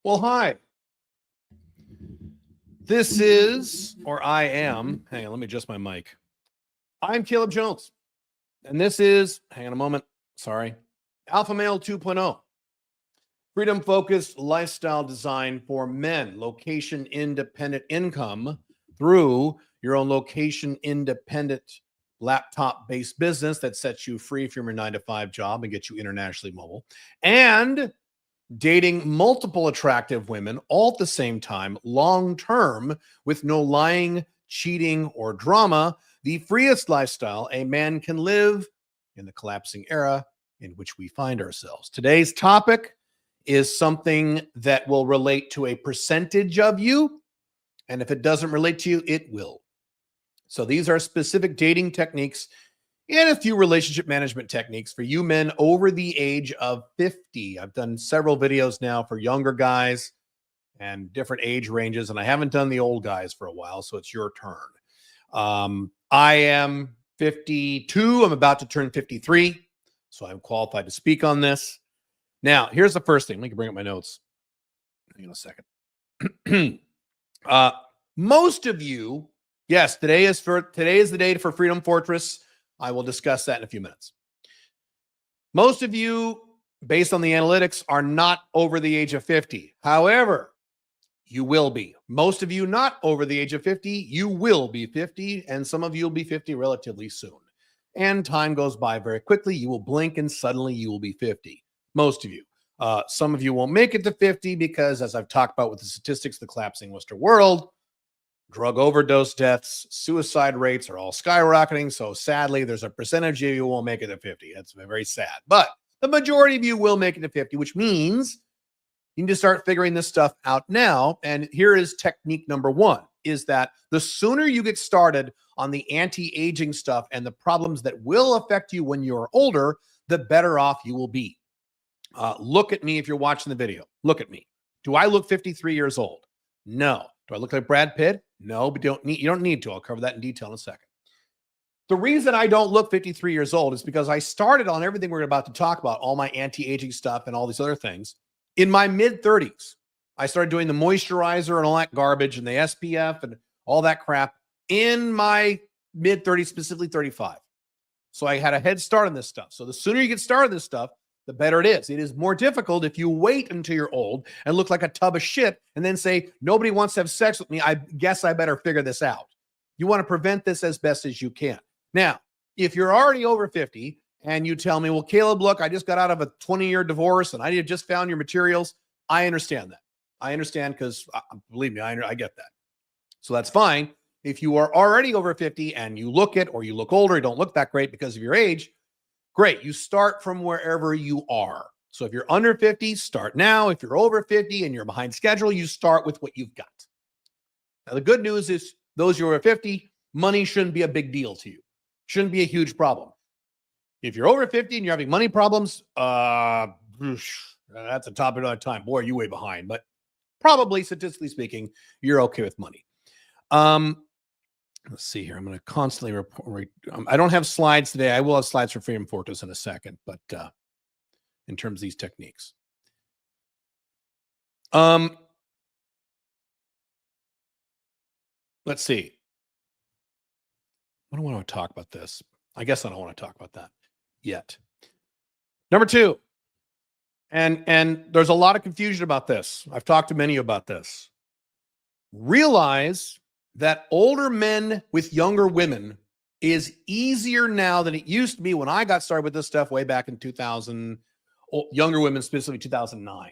Well, hi. This is, or I am, hang on, let me adjust my mic. I'm Caleb Jones, and this is, hang on a moment, sorry, Alpha Male 2.0. Freedom-focused lifestyle design for men, location-independent income through your own location-independent laptop-based business that sets you free from your 9-to-5 job and gets you internationally mobile, and dating multiple attractive women all at the same time, long-term, with no lying, cheating, or drama, the freest lifestyle a man can live in the collapsing era in which we find ourselves. Today's topic is something that will relate to a percentage of you, and if it doesn't relate to you, it will. So these are specific dating techniques and a few relationship management techniques for you men over the age of 50. I've done several videos now for younger guys and different age ranges, and I haven't done the old guys for a while, so it's your turn. I am 52. I'm about to turn 53, so I'm qualified to speak on this. Now, here's the first thing. Let me bring up my notes. Hang on a second. Most of you, yes, today is the day for Freedom Fortress. I will discuss that in a few minutes. Most of you, based on the analytics, are not over the age of 50. However, you will be. Most of you not over the age of 50, you will be 50, and some of you will be 50 relatively soon. And time goes by very quickly. You will blink and suddenly you will be 50. Most of you. Some of you won't make it to 50 because, as I've talked about with the statistics of the collapsing Western world, drug overdose deaths, suicide rates are all skyrocketing. So sadly, there's a percentage of you who won't make it to 50. That's very sad. But the majority of you will make it to 50, which means you need to start figuring this stuff out now. And here is technique number one, is that the sooner you get started on the anti-aging stuff and the problems that will affect you when you're older, the better off you will be. Look at me if you're watching the video. Look at me. Do I look 53 years old? No. Do I look like Brad Pitt? No, but you don't need to. I'll cover that in detail in a second. The reason I don't look 53 years old is because I started on everything we're about to talk about, all my anti-aging stuff and all these other things, in my mid-30s. I started doing the moisturizer and all that garbage and the SPF and all that crap in my mid-30s, specifically 35. So I had a head start on this stuff. So the sooner you get started on this stuff, the better it is. It is more difficult if you wait until you're old and look like a tub of shit and then say, nobody wants to have sex with me. I guess I better figure this out. You want to prevent this as best as you can. Now, if you're already over 50 and you tell me, well, Caleb, look, I just got out of a 20-year divorce and I just found your materials. I understand that. I understand because, believe me, I get that. So that's fine. If you are already over 50 and you look it or you look older, you don't look that great because of your age, great. You start from wherever you are. So if you're under 50, start now. If you're over 50 and you're behind schedule, you start with what you've got. Now, the good news is those who are over 50, money shouldn't be a big deal to you. Shouldn't be a huge problem. If you're over 50 and you're having money problems, that's a topic another time. Boy, you're way behind. But probably, statistically speaking, you're okay with money. Let's see here. I'm going to constantly report. I don't have slides today. I will have slides for Freedom Fortress in a second, but in terms of these techniques. Let's see. I don't want to talk about this. I guess I don't want to talk about that yet. Number two, and there's a lot of confusion about this. I've talked to many about this. Realize that older men with younger women is easier now than it used to be when I got started with this stuff way back in 2000, younger women, specifically 2009.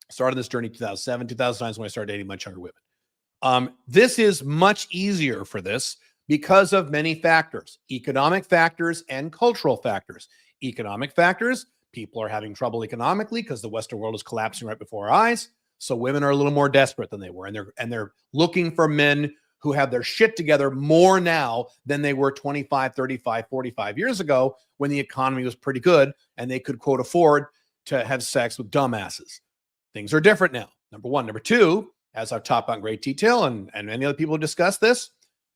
Started this journey 2007, 2009 is when I started dating much younger women. This is much easier for this because of many factors, economic factors and cultural factors. Economic factors, people are having trouble economically because the Western world is collapsing right before our eyes. So women are a little more desperate than they were, and they're looking for men who have their shit together more now than they were 25, 35, 45 years ago when the economy was pretty good and they could, quote, afford to have sex with dumbasses. Things are different now, number one. Number two, as I've talked about in great detail, and many other people have discussed this,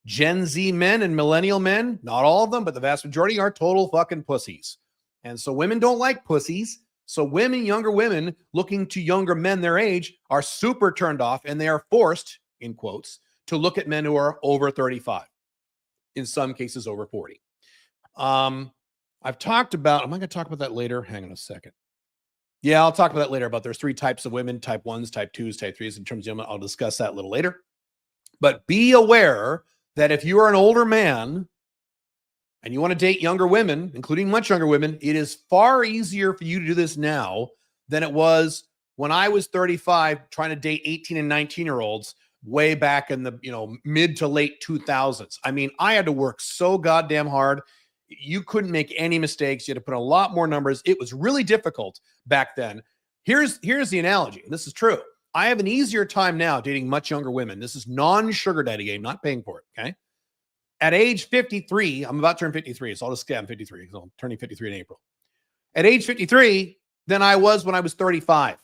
Gen Z men and millennial men, not all of them, but the vast majority are total fucking pussies. And so women don't like pussies. So women, younger women looking to younger men their age are super turned off, and they are forced, in quotes, to look at men who are over 35, in some cases over 40. I've talked about, am I going to talk about that later? Hang on a second. Yeah, I'll talk about that later, about there's 3 types of women, type 1s, type 2s, type 3s. In terms of, I'll discuss that a little later. But be aware that if you are an older man and you want to date younger women, including much younger women, it is far easier for you to do this now than it was when I was 35 trying to date 18 and 19-year-olds way back in the, mid to late 2000s. I mean, I had to work so goddamn hard. You couldn't make any mistakes. You had to put a lot more numbers. It was really difficult back then. Here's the analogy, and this is true. I have an easier time now dating much younger women. This is non-sugar daddy game, not paying for it, okay? At age 53, I'm about to turn 53, so I'll just say I'm 53 because I'm turning 53 in April. At age 53 than I was when I was 35.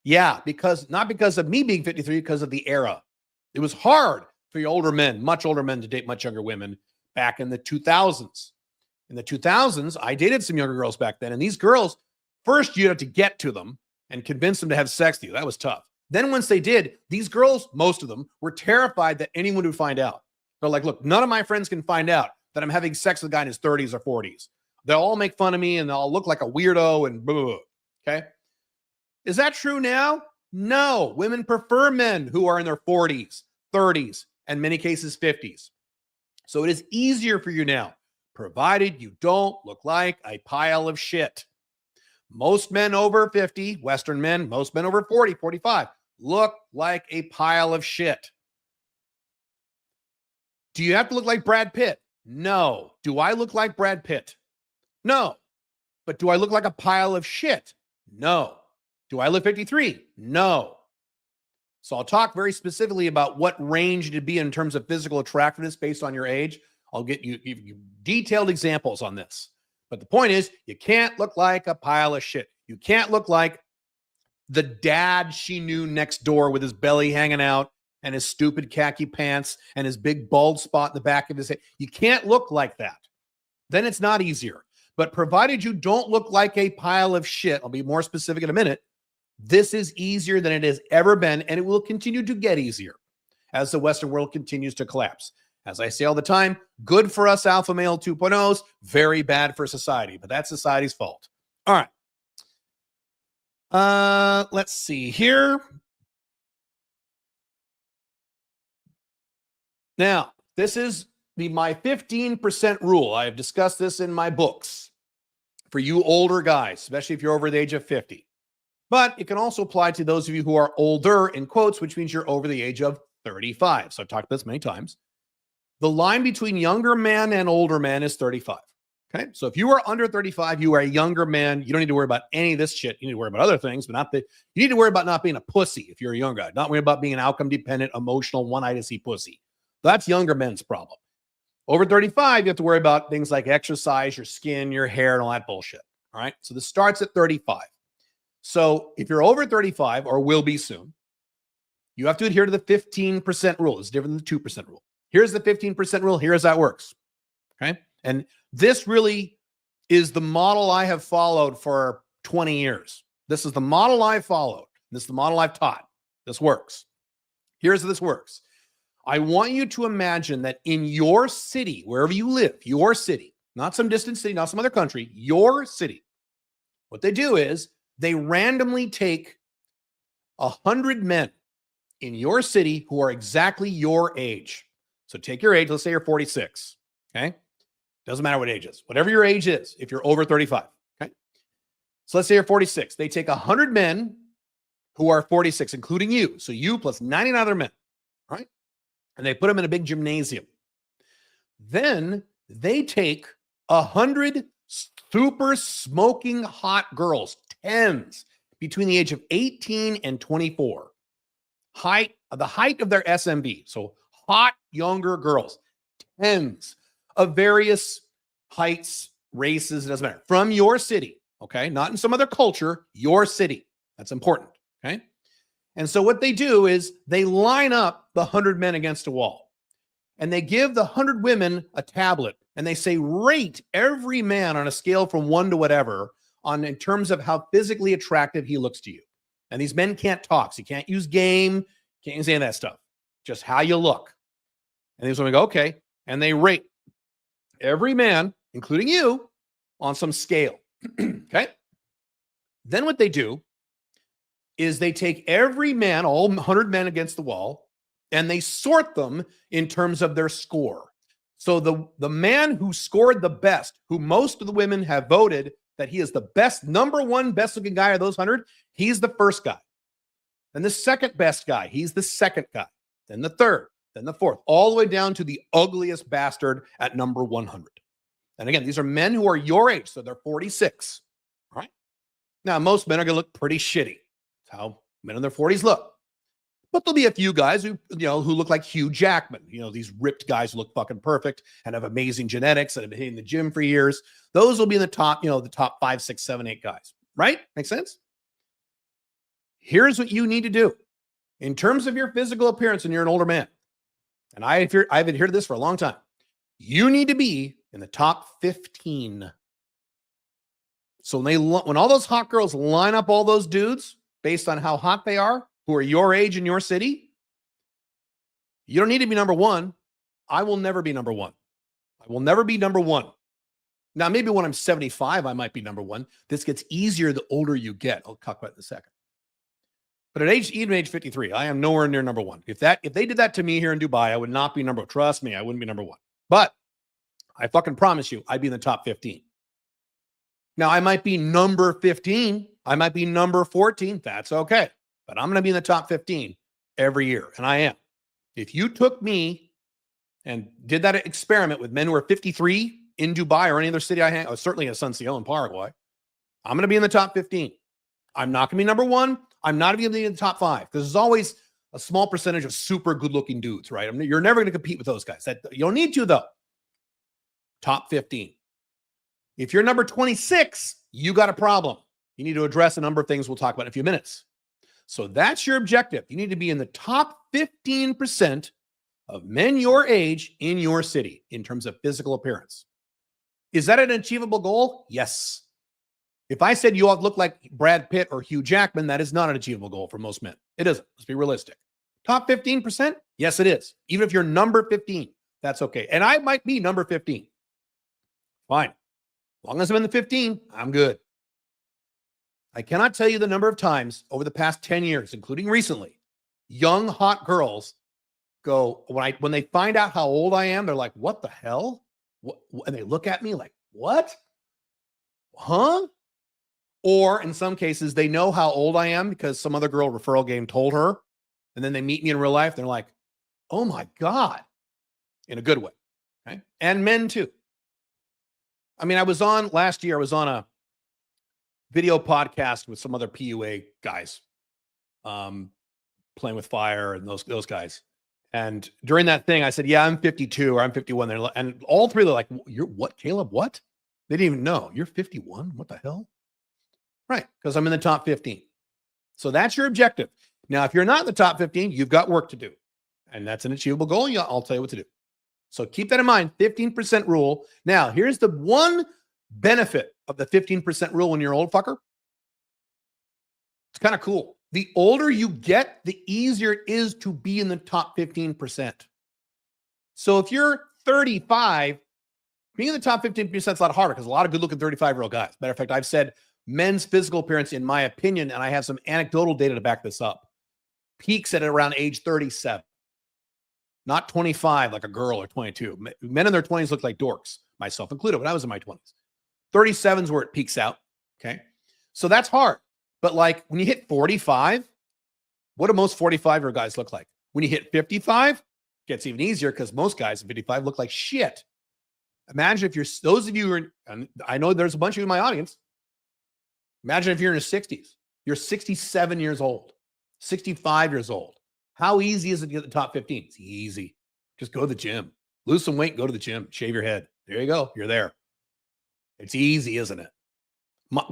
Yeah, not because of me being 53, because of the era. It was hard for your older men, much older men, to date much younger women back in the 2000s. In the 2000s, I dated some younger girls back then, and these girls, first you had to get to them and convince them to have sex with you. That was tough. Then once they did, these girls, most of them, were terrified that anyone would find out. They're like, look, none of my friends can find out that I'm having sex with a guy in his 30s or 40s. They'll all make fun of me and they'll look like a weirdo and blah, blah, blah. Okay. Is that true now? No. Women prefer men who are in their 40s, 30s, and many cases 50s. So it is easier for you now, provided you don't look like a pile of shit. Most men over 50, Western men, most men over 40, 45, look like a pile of shit. Do you have to look like Brad Pitt? No. Do I look like Brad Pitt? No. But do I look like a pile of shit? No. Do I look 53? No. So I'll talk very specifically about what range to be in terms of physical attractiveness based on your age. I'll give you detailed examples on this. But the point is, you can't look like a pile of shit. You can't look like the dad she knew next door with his belly hanging out and his stupid khaki pants and his big bald spot in the back of his head. You can't look like that. Then it's not easier. But provided you don't look like a pile of shit, I'll be more specific in a minute, this is easier than it has ever been, and it will continue to get easier as the Western world continues to collapse. As I say all the time, good for us alpha male 2.0s, very bad for society, but that's society's fault. All right. Let's see here. Now, this is my 15% rule. I have discussed this in my books for you older guys, especially if you're over the age of 50. But it can also apply to those of you who are older, in quotes, which means you're over the age of 35. So I've talked about this many times. The line between younger man and older man is 35. Okay. So if you are under 35, you are a younger man. You don't need to worry about any of this shit. You need to worry about other things, but you need to worry about not being a pussy if you're a young guy, not worry about being an outcome dependent, emotional, one-eyed to see pussy. That's younger men's problem. Over 35, you have to worry about things like exercise, your skin, your hair, and all that bullshit. All right. So this starts at 35. So if you're over 35 or will be soon, you have to adhere to the 15% rule. It's different than the 2% rule. Here's the 15% rule. Here's how it works. Okay. And this really is the model I have followed for 20 years. This is the model I followed. This is the model I've taught. This works. Here's how this works. I want you to imagine that in your city, wherever you live, your city, not some distant city, not some other country, your city, what they do is they randomly take 100 men in your city who are exactly your age. So take your age. Let's say you're 46. Okay. Doesn't matter what age is. Whatever your age is, if you're over 35. Okay. So let's say you're 46. They take 100 men who are 46, including you. So you plus 99 other men. Right. And they put them in a big gymnasium. Then they take 100 super smoking hot girls, tens, between the age of 18 and 24. The height of their SMV. So hot younger girls, tens of various heights, races, it doesn't matter. From your city, okay? Not in some other culture, your city. That's important, okay? And so what they do is they line up the 100 men against a wall. And they give the 100 women a tablet. And they say, rate every man on a scale from 1 to whatever on in terms of how physically attractive he looks to you. And these men can't talk. So you can't use game, can't use any of that stuff. Just how you look. And these women go, okay. And they rate every man, including you, on some scale. Okay. Then what they do is they take every man, all 100 men against the wall, and they sort them in terms of their score. So the man who scored the best, who most of the women have voted that he is the best, number one best looking guy of those 100, he's the first guy. Then the second best guy, he's the second guy. Then the third, then the fourth, all the way down to the ugliest bastard at number 100. And again, these are men who are your age, so they're 46. All right. Now, most men are going to look pretty shitty. That's how men in their 40s look. But there'll be a few guys who look like Hugh Jackman. These ripped guys who look fucking perfect and have amazing genetics and have been hitting the gym for years. Those will be in the top, the top 5, 6, 7, 8 guys. Right? Makes sense? Here's what you need to do. In terms of your physical appearance, and you're an older man, and I've adhered to this for a long time, you need to be in the top 15. So when all those hot girls line up all those dudes based on how hot they are, who are your age in your city, you don't need to be number one. I will never be number one. I will never be number one. Now, maybe when I'm 75, I might be number one. This gets easier the older you get. I'll talk about it in a second. But even age 53, I am nowhere near number one. If they did that to me here in Dubai, I would not be number one. Trust me, I wouldn't be number one. But I fucking promise you, I'd be in the top 15. Now, I might be number 15. I might be number 14. That's okay. But I'm going to be in the top 15 every year. And I am. If you took me and did that experiment with men who are 53 in Dubai or any other city or certainly in Asuncion in Paraguay, I'm going to be in the top 15. I'm not going to be number one. I'm not going to be in the top 5 because there's always a small percentage of super good looking dudes, right? You're never going to compete with those guys. You don't need to, though. Top 15. If you're number 26, you got a problem. You need to address a number of things we'll talk about in a few minutes. So that's your objective. You need to be in the top 15% of men your age in your city in terms of physical appearance. Is that an achievable goal? Yes. If I said you all look like Brad Pitt or Hugh Jackman, that is not an achievable goal for most men. It isn't. Let's be realistic. Top 15%? Yes, it is. Even if you're number 15, that's okay. And I might be number 15. Fine. As long as I'm in the 15, I'm good. I cannot tell you the number of times over the past 10 years, including recently, young, hot girls go, when they find out how old I am, they're like, what the hell? And they look at me like, what? Huh? Or in some cases, they know how old I am because some other girl referral game told her. And then they meet me in real life. They're like, oh my God, in a good way. Okay. And men too. I mean, last year, I was on a video podcast with some other PUA guys, playing with fire and those guys. And during that thing, I said, yeah, I'm 52 or I'm 51. And all three, they're like, you're what, Caleb? What? They didn't even know. You're 51? What the hell? Right. Because I'm in the top 15. So that's your objective. Now, if you're not in the top 15, you've got work to do. And that's an achievable goal. I'll tell you what to do. So keep that in mind, 15% rule. Now, here's the one benefit of the 15% rule when you're an old fucker. It's kind of cool. The older you get, the easier it is to be in the top 15%. So if you're 35, being in the top 15% is a lot harder because a lot of good-looking 35-year-old guys. Matter of fact, I've said men's physical appearance, in my opinion, and I have some anecdotal data to back this up, peaks at around age 37. Not 25 like a girl or 22. Men in their 20s look like dorks, myself included, when I was in my 20s. 37 is where it peaks out, okay? So that's hard. But like when you hit 45, what do most 45-year-old guys look like? When you hit 55, it gets even easier because most guys at 55 look like shit. Imagine if those of you who are, and I know there's a bunch of you in my audience, imagine if you're in your 60s. You're 67 years old, 65 years old. How easy is it to get the top 15? It's easy. Just go to the gym. Lose some weight, go to the gym, shave your head. There you go. You're there. It's easy, isn't it?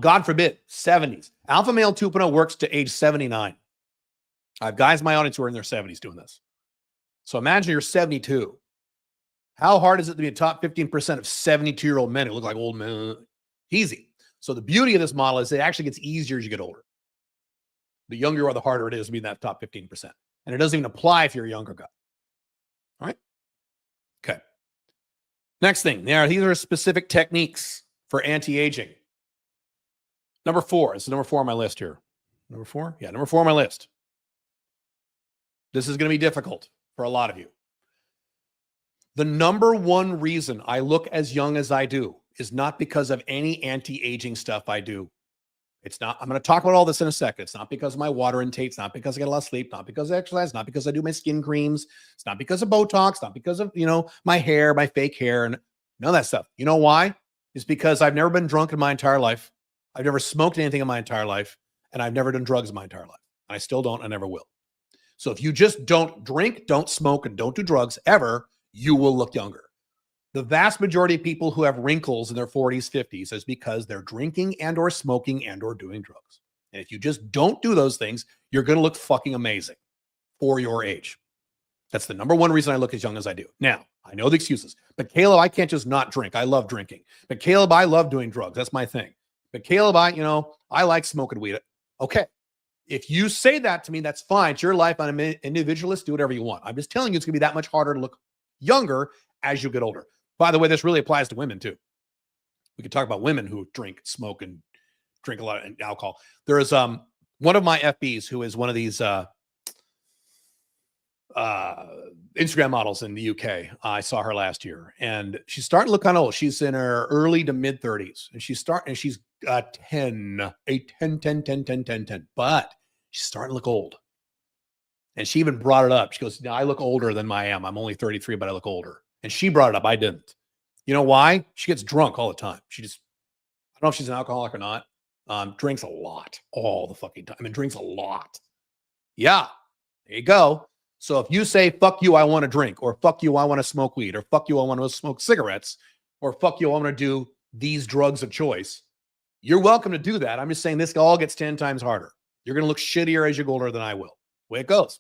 God forbid, 70s. Alpha Male 2.0 works to age 79. I have guys in my audience who are in their 70s doing this. So imagine you're 72. How hard is it to be a top 15% of 72-year-old men who look like old men? Easy. So the beauty of this model is it actually gets easier as you get older. The younger you are, the harder it is to be in that top 15%. And it doesn't even apply if you're a younger guy. All right. Okay. Next thing. Now, these are specific techniques for anti-aging. Number 4. This is number 4 on my list here. Number 4? Yeah, number 4 on my list. This is going to be difficult for a lot of you. The number one reason I look as young as I do is not because of any anti-aging stuff I do. It's not, I'm going to talk about all this in a second. It's not because of my water intake. It's not because I get a lot of sleep, not because I exercise, not because I do my skin creams. It's not because of Botox, not because of, my hair, my fake hair, and none of that stuff. You know why? It's because I've never been drunk in my entire life. I've never smoked anything in my entire life, and I've never done drugs in my entire life. I still don't, I never will. So if you just don't drink, don't smoke, and don't do drugs ever, you will look younger. The vast majority of people who have wrinkles in their 40s, 50s is because they're drinking and or smoking and or doing drugs. And if you just don't do those things, you're going to look fucking amazing for your age. That's the number one reason I look as young as I do. Now, I know the excuses, but Caleb, I can't just not drink. I love drinking. But Caleb, I love doing drugs. That's my thing. But Caleb, I like smoking weed. Okay. If you say that to me, that's fine. It's your life. I'm an individualist. Do whatever you want. I'm just telling you, it's going to be that much harder to look younger as you get older. By the way, this really applies to women too. We could talk about women who drink, smoke, and drink a lot of alcohol. There is one of my FBs who is one of these Instagram models in the UK. I saw her last year, and she's starting to look kind of old. She's in her early to mid 30s, and she's 10, but she's starting to look old. And she even brought it up. She goes, I look older than I am. I'm only 33, but I look older. And she brought it up. I didn't. You know why? She gets drunk all the time. I don't know if she's an alcoholic or not. Drinks a lot all the fucking time. Drinks a lot. Yeah, there you go. So if you say, fuck you, I want to drink, or fuck you, I want to smoke weed, or fuck you, I want to smoke cigarettes, or fuck you, I want to do these drugs of choice, you're welcome to do that. I'm just saying this all gets 10 times harder. You're going to look shittier as you get older than I will. Way it goes.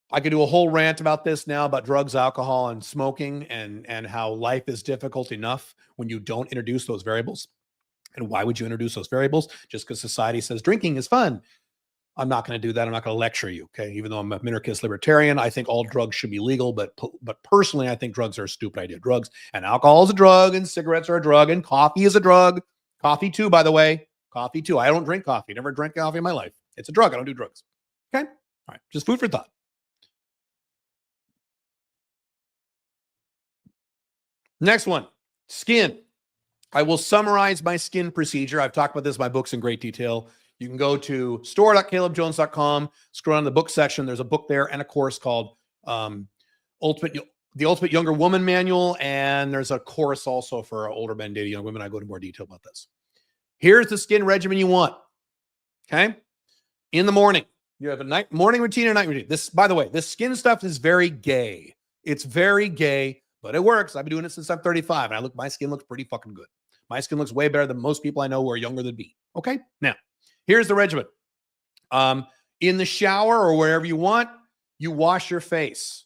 I could do a whole rant about this now, about drugs, alcohol, and smoking, and how life is difficult enough when you don't introduce those variables. And why would you introduce those variables? Just because society says drinking is fun. I'm not going to do that. I'm not going to lecture you, okay? Even though I'm a minarchist libertarian, I think all drugs should be legal, but personally, I think drugs are a stupid idea. Drugs and alcohol is a drug, and cigarettes are a drug, and coffee is a drug. Coffee too, by the way. Coffee too. I don't drink coffee. Never drank coffee in my life. It's a drug. I don't do drugs. Okay? All right. Just food for thought. Next one, skin. I will summarize my skin procedure. I've talked about this in my books in great detail. You can go to store.calebjones.com, scroll down the book section. There's a book there and a course called The Ultimate Younger Woman Manual. And there's a course also for older men dating young women. I go into more detail about this. Here's the skin regimen you want. Okay. In the morning, you have a morning routine and night routine. This, by the way, this skin stuff is very gay. It's very gay, but it works. I've been doing it since I'm 35, and my skin looks pretty fucking good. My skin looks way better than most people I know who are younger than me. Okay. Now, here's the regimen. In the shower or wherever you want, you wash your face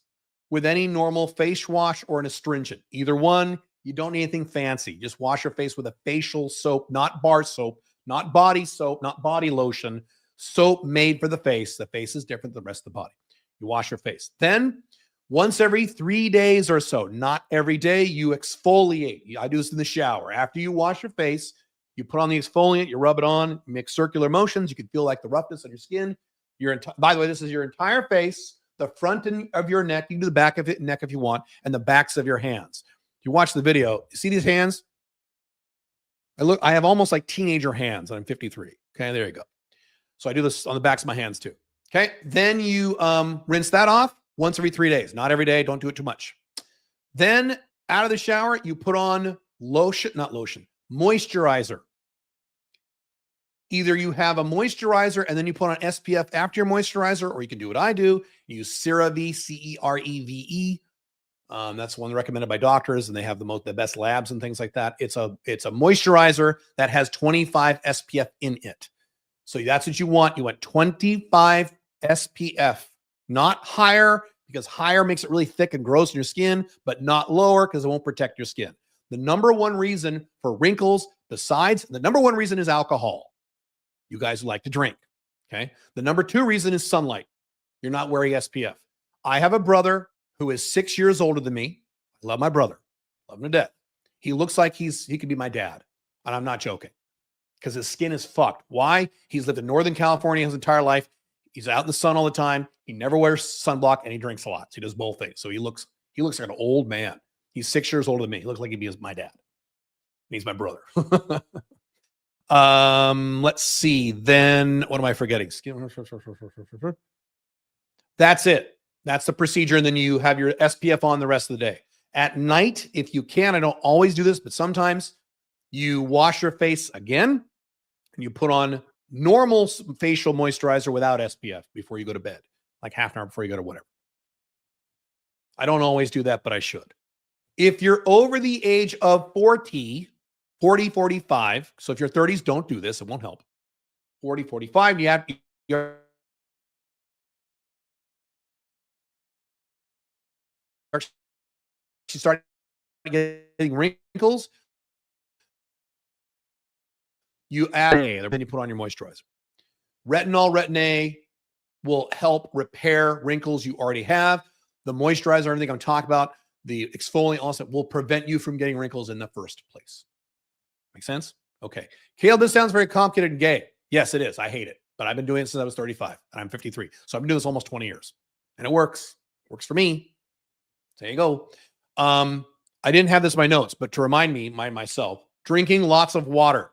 with any normal face wash or an astringent. Either one, you don't need anything fancy. Just wash your face with a facial soap, not bar soap, not body soap, not body lotion, soap made for the face. The face is different than the rest of the body. You wash your face. Then once every 3 days or so, not every day, you exfoliate. I do this in the shower. After you wash your face, you put on the exfoliant, you rub it on, you make circular motions. You can feel like the roughness on your skin. By the way, this is your entire face, the front of your neck. You can do the back of it, neck if you want, and the backs of your hands. If you watch the video, you see these hands? I have almost like teenager hands, and I'm 53. Okay, there you go. So I do this on the backs of my hands too. Okay, then you rinse that off once every 3 days. Not every day. Don't do it too much. Then out of the shower, you put on moisturizer. Either you have a moisturizer and then you put on SPF after your moisturizer, or you can do what I do. You use CeraVe, CEREVE. That's one recommended by doctors, and they have the best labs and things like that. It's a moisturizer that has 25 SPF in it. So that's what you want. You want 25 SPF, not higher, because higher makes it really thick and gross in your skin, but not lower because it won't protect your skin. The number one reason for wrinkles, Besides, the number one reason is alcohol. You guys like to drink. Okay. The number two reason is sunlight. You're not wearing SPF. I have a brother who is 6 years older than me. I love my brother. Love him to death. He looks like he could be my dad. And I'm not joking. Because his skin is fucked. Why? He's lived in Northern California his entire life. He's out in the sun all the time. He never wears sunblock and he drinks a lot. So he does both things. So he looks like an old man. He's 6 years older than me. He looks like he'd be my dad. And he's my brother. Let's see. Then what am I forgetting? That's it. That's the procedure. And then you have your SPF on the rest of the day. At night, if you can, I don't always do this, but sometimes you wash your face again and you put on normal facial moisturizer without SPF before you go to bed, like half an hour before you go to whatever. I don't always do that, but I should. If you're over the age of 40, 45, so if you're 30s, don't do this. It won't help. 40, 45, you start getting wrinkles, you add A, then you put on your moisturizer. Retinol, Retin-A will help repair wrinkles you already have. The moisturizer, everything I'm talking about, the exfoliant also will prevent you from getting wrinkles in the first place. Make sense? Okay. Caleb, this sounds very complicated and gay. Yes, it is. I hate it. But I've been doing it since I was 35 and I'm 53. So I've been doing this almost 20 years. And it works. Works for me. There you go. I didn't have this in my notes, but to remind me, myself, drinking lots of water.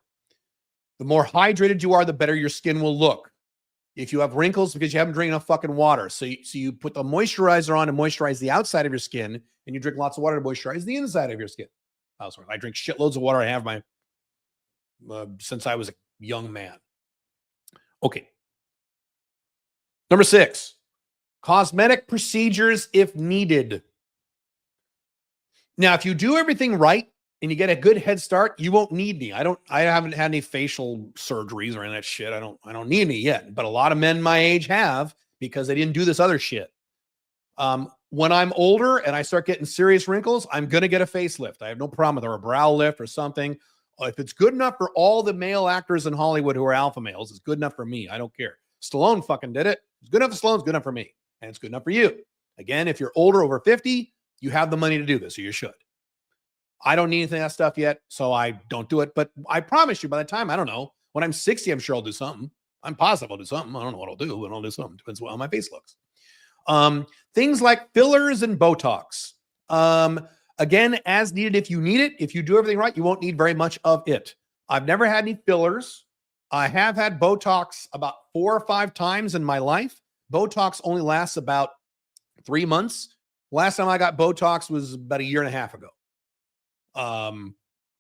The more hydrated you are, the better your skin will look. If you have wrinkles because you haven't drank enough fucking water. So you put the moisturizer on to moisturize the outside of your skin, and you drink lots of water to moisturize the inside of your skin. Oh, sorry. I drink shitloads of water. I have since I was a young man. Okay. Number 6, cosmetic procedures if needed. Now, if you do everything right and you get a good head start, you won't need any. I haven't had any facial surgeries or any of that shit. I don't need any yet, but a lot of men my age have because they didn't do this other shit. When I'm older and I start getting serious wrinkles, I'm going to get a facelift. I have no problem with it, or a brow lift or something. If it's good enough for all the male actors in Hollywood who are alpha males, it's good enough for me. I don't care. Stallone fucking did it. It's good enough for Stallone. It's good enough for me. And it's good enough for you. Again, if you're older, over 50, you have the money to do this, so you should. I don't need anything of that stuff yet, so I don't do it. But I promise you, by the time, I don't know, when I'm 60, I'm sure I'll do something. I'm positive I'll do something. I don't know what I'll do, but I'll do something. Depends on how my face looks. Things like fillers and Botox. Again, as needed if you need it. If you do everything right, you won't need very much of it. I've never had any fillers. I have had Botox about 4 or 5 times in my life. Botox only lasts about 3 months. Last time I got Botox was about 1.5 years ago.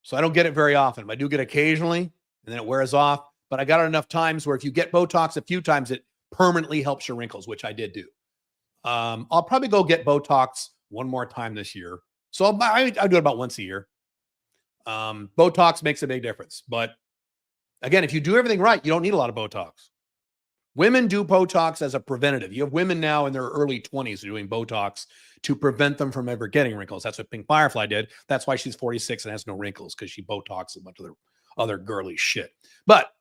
So I don't get it very often. I do get occasionally, and then it wears off. But I got it enough times where if you get Botox a few times, it permanently helps your wrinkles, which I did do. I'll probably go get Botox one more time this year. So I do it about once a year. Botox makes a big difference. But again, if you do everything right, you don't need a lot of Botox. Women do Botox as a preventative. You have women now in their early 20s doing Botox to prevent them from ever getting wrinkles. That's what Pink Firefly did. That's why she's 46 and has no wrinkles, because she Botoxed a bunch of other girly shit. But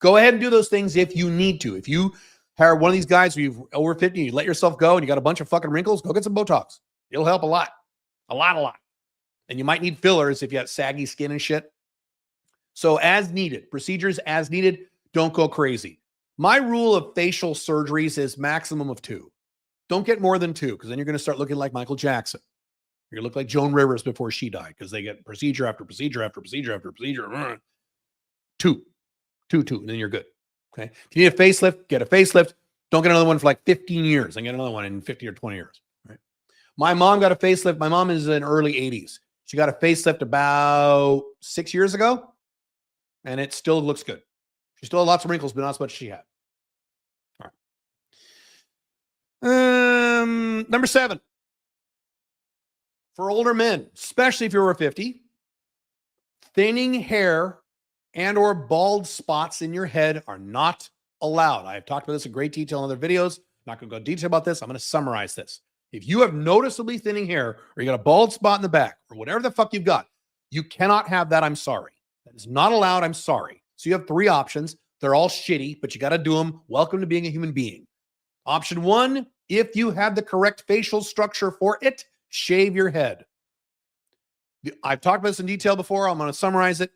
go ahead and do those things if you need to. If you are one of these guys who you're over 50, you let yourself go and you got a bunch of fucking wrinkles, go get some Botox. It'll help a lot. A lot. And you might need fillers if you have saggy skin and shit. So as needed, procedures as needed, don't go crazy. My rule of facial surgeries is maximum of 2. Don't get more than 2, because then you're going to start looking like Michael Jackson. You're going to look like Joan Rivers before she died, because they get procedure after procedure after procedure after procedure. 2, and then you're good. Okay. If you need a facelift, get a facelift. Don't get another one for like 15 years and get another one in 15 or 20 years. Right. My mom got a facelift. My mom is in early 80s. She got a facelift about 6 years ago, and it still looks good. She still had lots of wrinkles, but not as much as she had. All right. Number 7. For older men, especially if you're over 50, thinning hair and or bald spots in your head are not allowed. I have talked about this in great detail in other videos. I'm not going to go into detail about this. I'm going to summarize this. If you have noticeably thinning hair, or you got a bald spot in the back, or whatever the fuck you've got, you cannot have that. I'm sorry. That is not allowed. I'm sorry. So you have 3 options. They're all shitty, but you got to do them. Welcome to being a human being. Option 1, if you have the correct facial structure for it, shave your head. I've talked about this in detail before. I'm going to summarize it.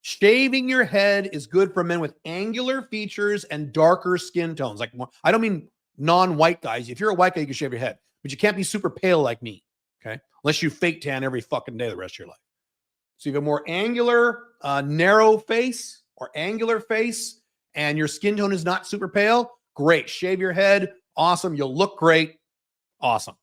Shaving your head is good for men with angular features and darker skin tones. Like, I don't mean non-white guys. If you're a white guy, you can shave your head, but you can't be super pale like me. Okay. Unless you fake tan every fucking day the rest of your life. So you have a more angular, narrow face or angular face, and your skin tone is not super pale. Great. Shave your head. Awesome. You'll look great. Awesome.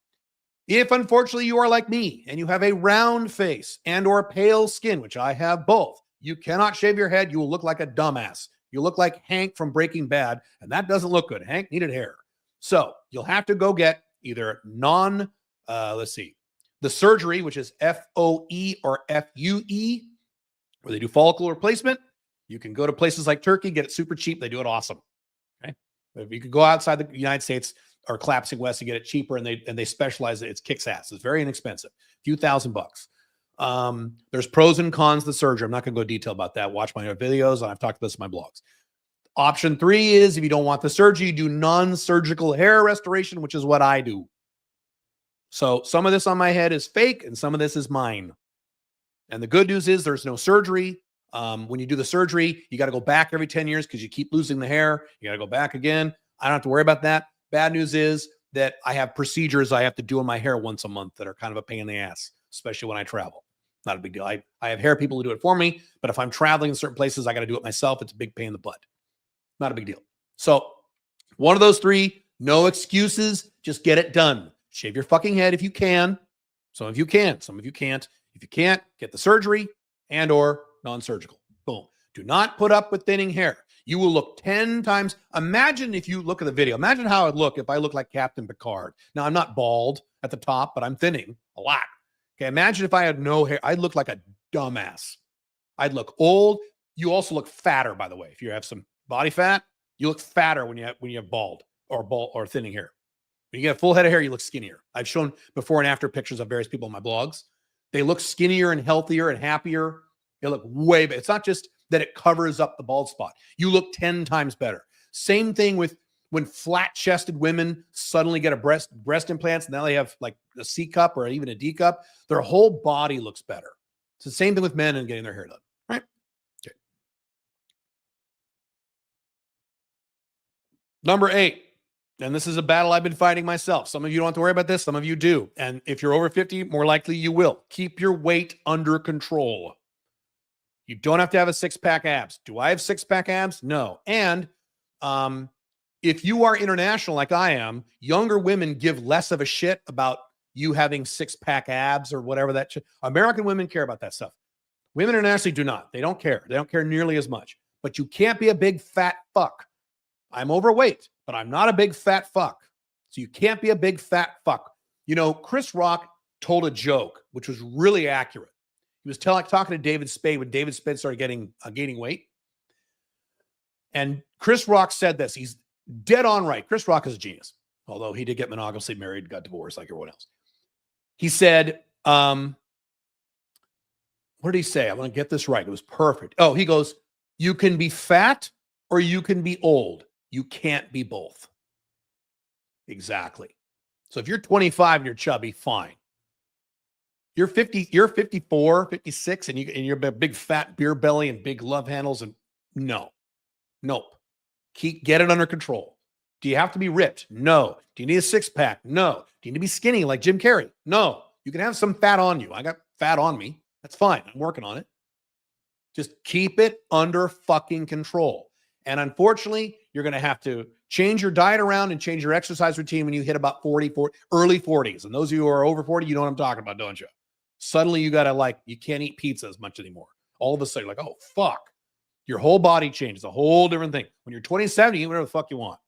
If unfortunately you are like me and you have a round face and or pale skin, which I have both, you cannot shave your head. You will look like a dumbass. You look like Hank from Breaking Bad, and that doesn't look good. Hank needed hair. So you'll have to go get either the surgery, which is FOE or FUE, where they do follicle replacement. You can go to places like Turkey, get it super cheap. They do it awesome. Okay. If you could go outside the United States or collapsing west and get it cheaper, and they specialize it. It's kicks ass. It's very inexpensive. A few $1,000s. There's pros and cons to the surgery. I'm not going to go detail about that. Watch my other videos, and I've talked about this in my blogs. Option 3 is if you don't want the surgery, you do non-surgical hair restoration, which is what I do. So some of this on my head is fake, and some of this is mine. And the good news is there's no surgery. When you do the surgery, you got to go back every 10 years because you keep losing the hair. You got to go back again. I don't have to worry about that. Bad news is that I have procedures I have to do on my hair once a month that are kind of a pain in the ass, especially when I travel. Not a big deal. I have hair people who do it for me, but if I'm traveling in certain places, I got to do it myself. It's a big pain in the butt. Not a big deal. So one of those 3, no excuses. Just get it done. Shave your fucking head if you can. Some of you can. Some of you can't. If you can't, get the surgery and or non-surgical. Boom. Do not put up with thinning hair. You will look 10 times. Imagine if you look at the video. Imagine how I'd look if I look like Captain Picard. Now, I'm not bald at the top, but I'm thinning a lot. Okay, imagine if I had no hair. I'd look like a dumbass. I'd look old. You also look fatter, by the way. If you have some body fat, you look fatter when you have bald or thinning hair. When you get a full head of hair, you look skinnier. I've shown before and after pictures of various people on my blogs. They look skinnier and healthier and happier. They look way better. It's not just that it covers up the bald spot. You look 10 times better. Same thing with when flat-chested women suddenly get a breast implants, and now they have like a C cup or even a D cup. Their whole body looks better. It's the same thing with men and getting their hair done, right? Okay. Number 8, and this is a battle I've been fighting myself. Some of you don't have to worry about this. Some of you do. And if you're over 50, more likely you will. Keep your weight under control. You don't have to have a 6-pack abs. Do I have 6-pack abs? No. And if you are international like I am, younger women give less of a shit about you having 6-pack abs or whatever that shit. American women care about that stuff. Women internationally do not. They don't care. They don't care nearly as much. But you can't be a big fat fuck. I'm overweight, but I'm not a big fat fuck. So you can't be a big fat fuck. You know, Chris Rock told a joke, which was really accurate. He was talking to David Spade when David Spade started gaining weight. And Chris Rock said this. He's dead on right. Chris Rock is a genius, although he did get monogamously married, got divorced like everyone else. He said, what did he say? I want to get this right. It was perfect. Oh, he goes, you can be fat or you can be old. You can't be both. Exactly. So if you're 25 and you're chubby, fine. You're 50, you're 54, 56, and you're a big fat beer belly and big love handles. And nope. Get it under control. Do you have to be ripped? No. Do you need a 6-pack? No. Do you need to be skinny like Jim Carrey? No. You can have some fat on you. I got fat on me. That's fine. I'm working on it. Just keep it under fucking control. And unfortunately, you're going to have to change your diet around and change your exercise routine when you hit about early 40s. And those of you who are over 40, you know what I'm talking about, don't you? Suddenly you got to you can't eat pizza as much anymore. All of a sudden, you're like, oh, fuck. Your whole body changes, a whole different thing. When you're 27, you eat whatever the fuck you want.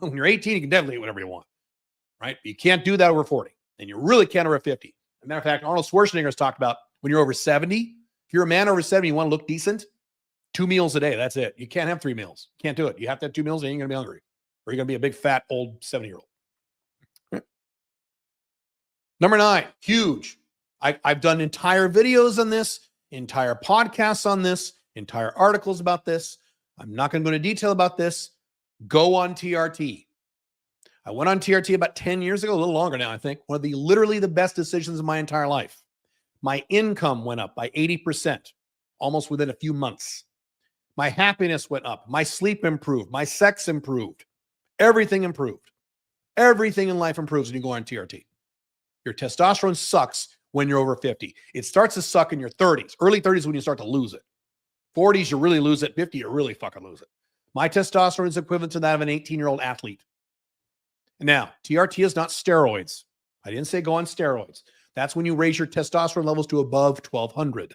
When you're 18, you can definitely eat whatever you want, right? But you can't do that over 40, and you really can't over 50. As a matter of fact, Arnold Schwarzenegger has talked about when you're over 70, if you're a man over 70, you want to look decent, 2 meals a day, that's it. You can't have 3 meals. Can't do it. You have to have 2 meals, and you're going to be hungry, or you're going to be a big, fat, old 70-year-old. Right. Number 9, huge. I've done entire videos on this. Entire podcasts on this, entire articles about this. I'm not going to go into detail about this. Go on TRT. I went on TRT about 10 years ago, a little longer now, I think. One of the literally the best decisions of my entire life. My income went up by 80%, almost within a few months. My happiness went up. My sleep improved. My sex improved. Everything improved. Everything in life improves when you go on TRT. Your testosterone sucks when you're over 50. It starts to suck in your 30s. Early 30s when you start to lose it. 40s, you really lose it. 50, you really fucking lose it. My testosterone is equivalent to that of an 18-year-old athlete. Now, TRT is not steroids. I didn't say go on steroids. That's when you raise your testosterone levels to above 1200.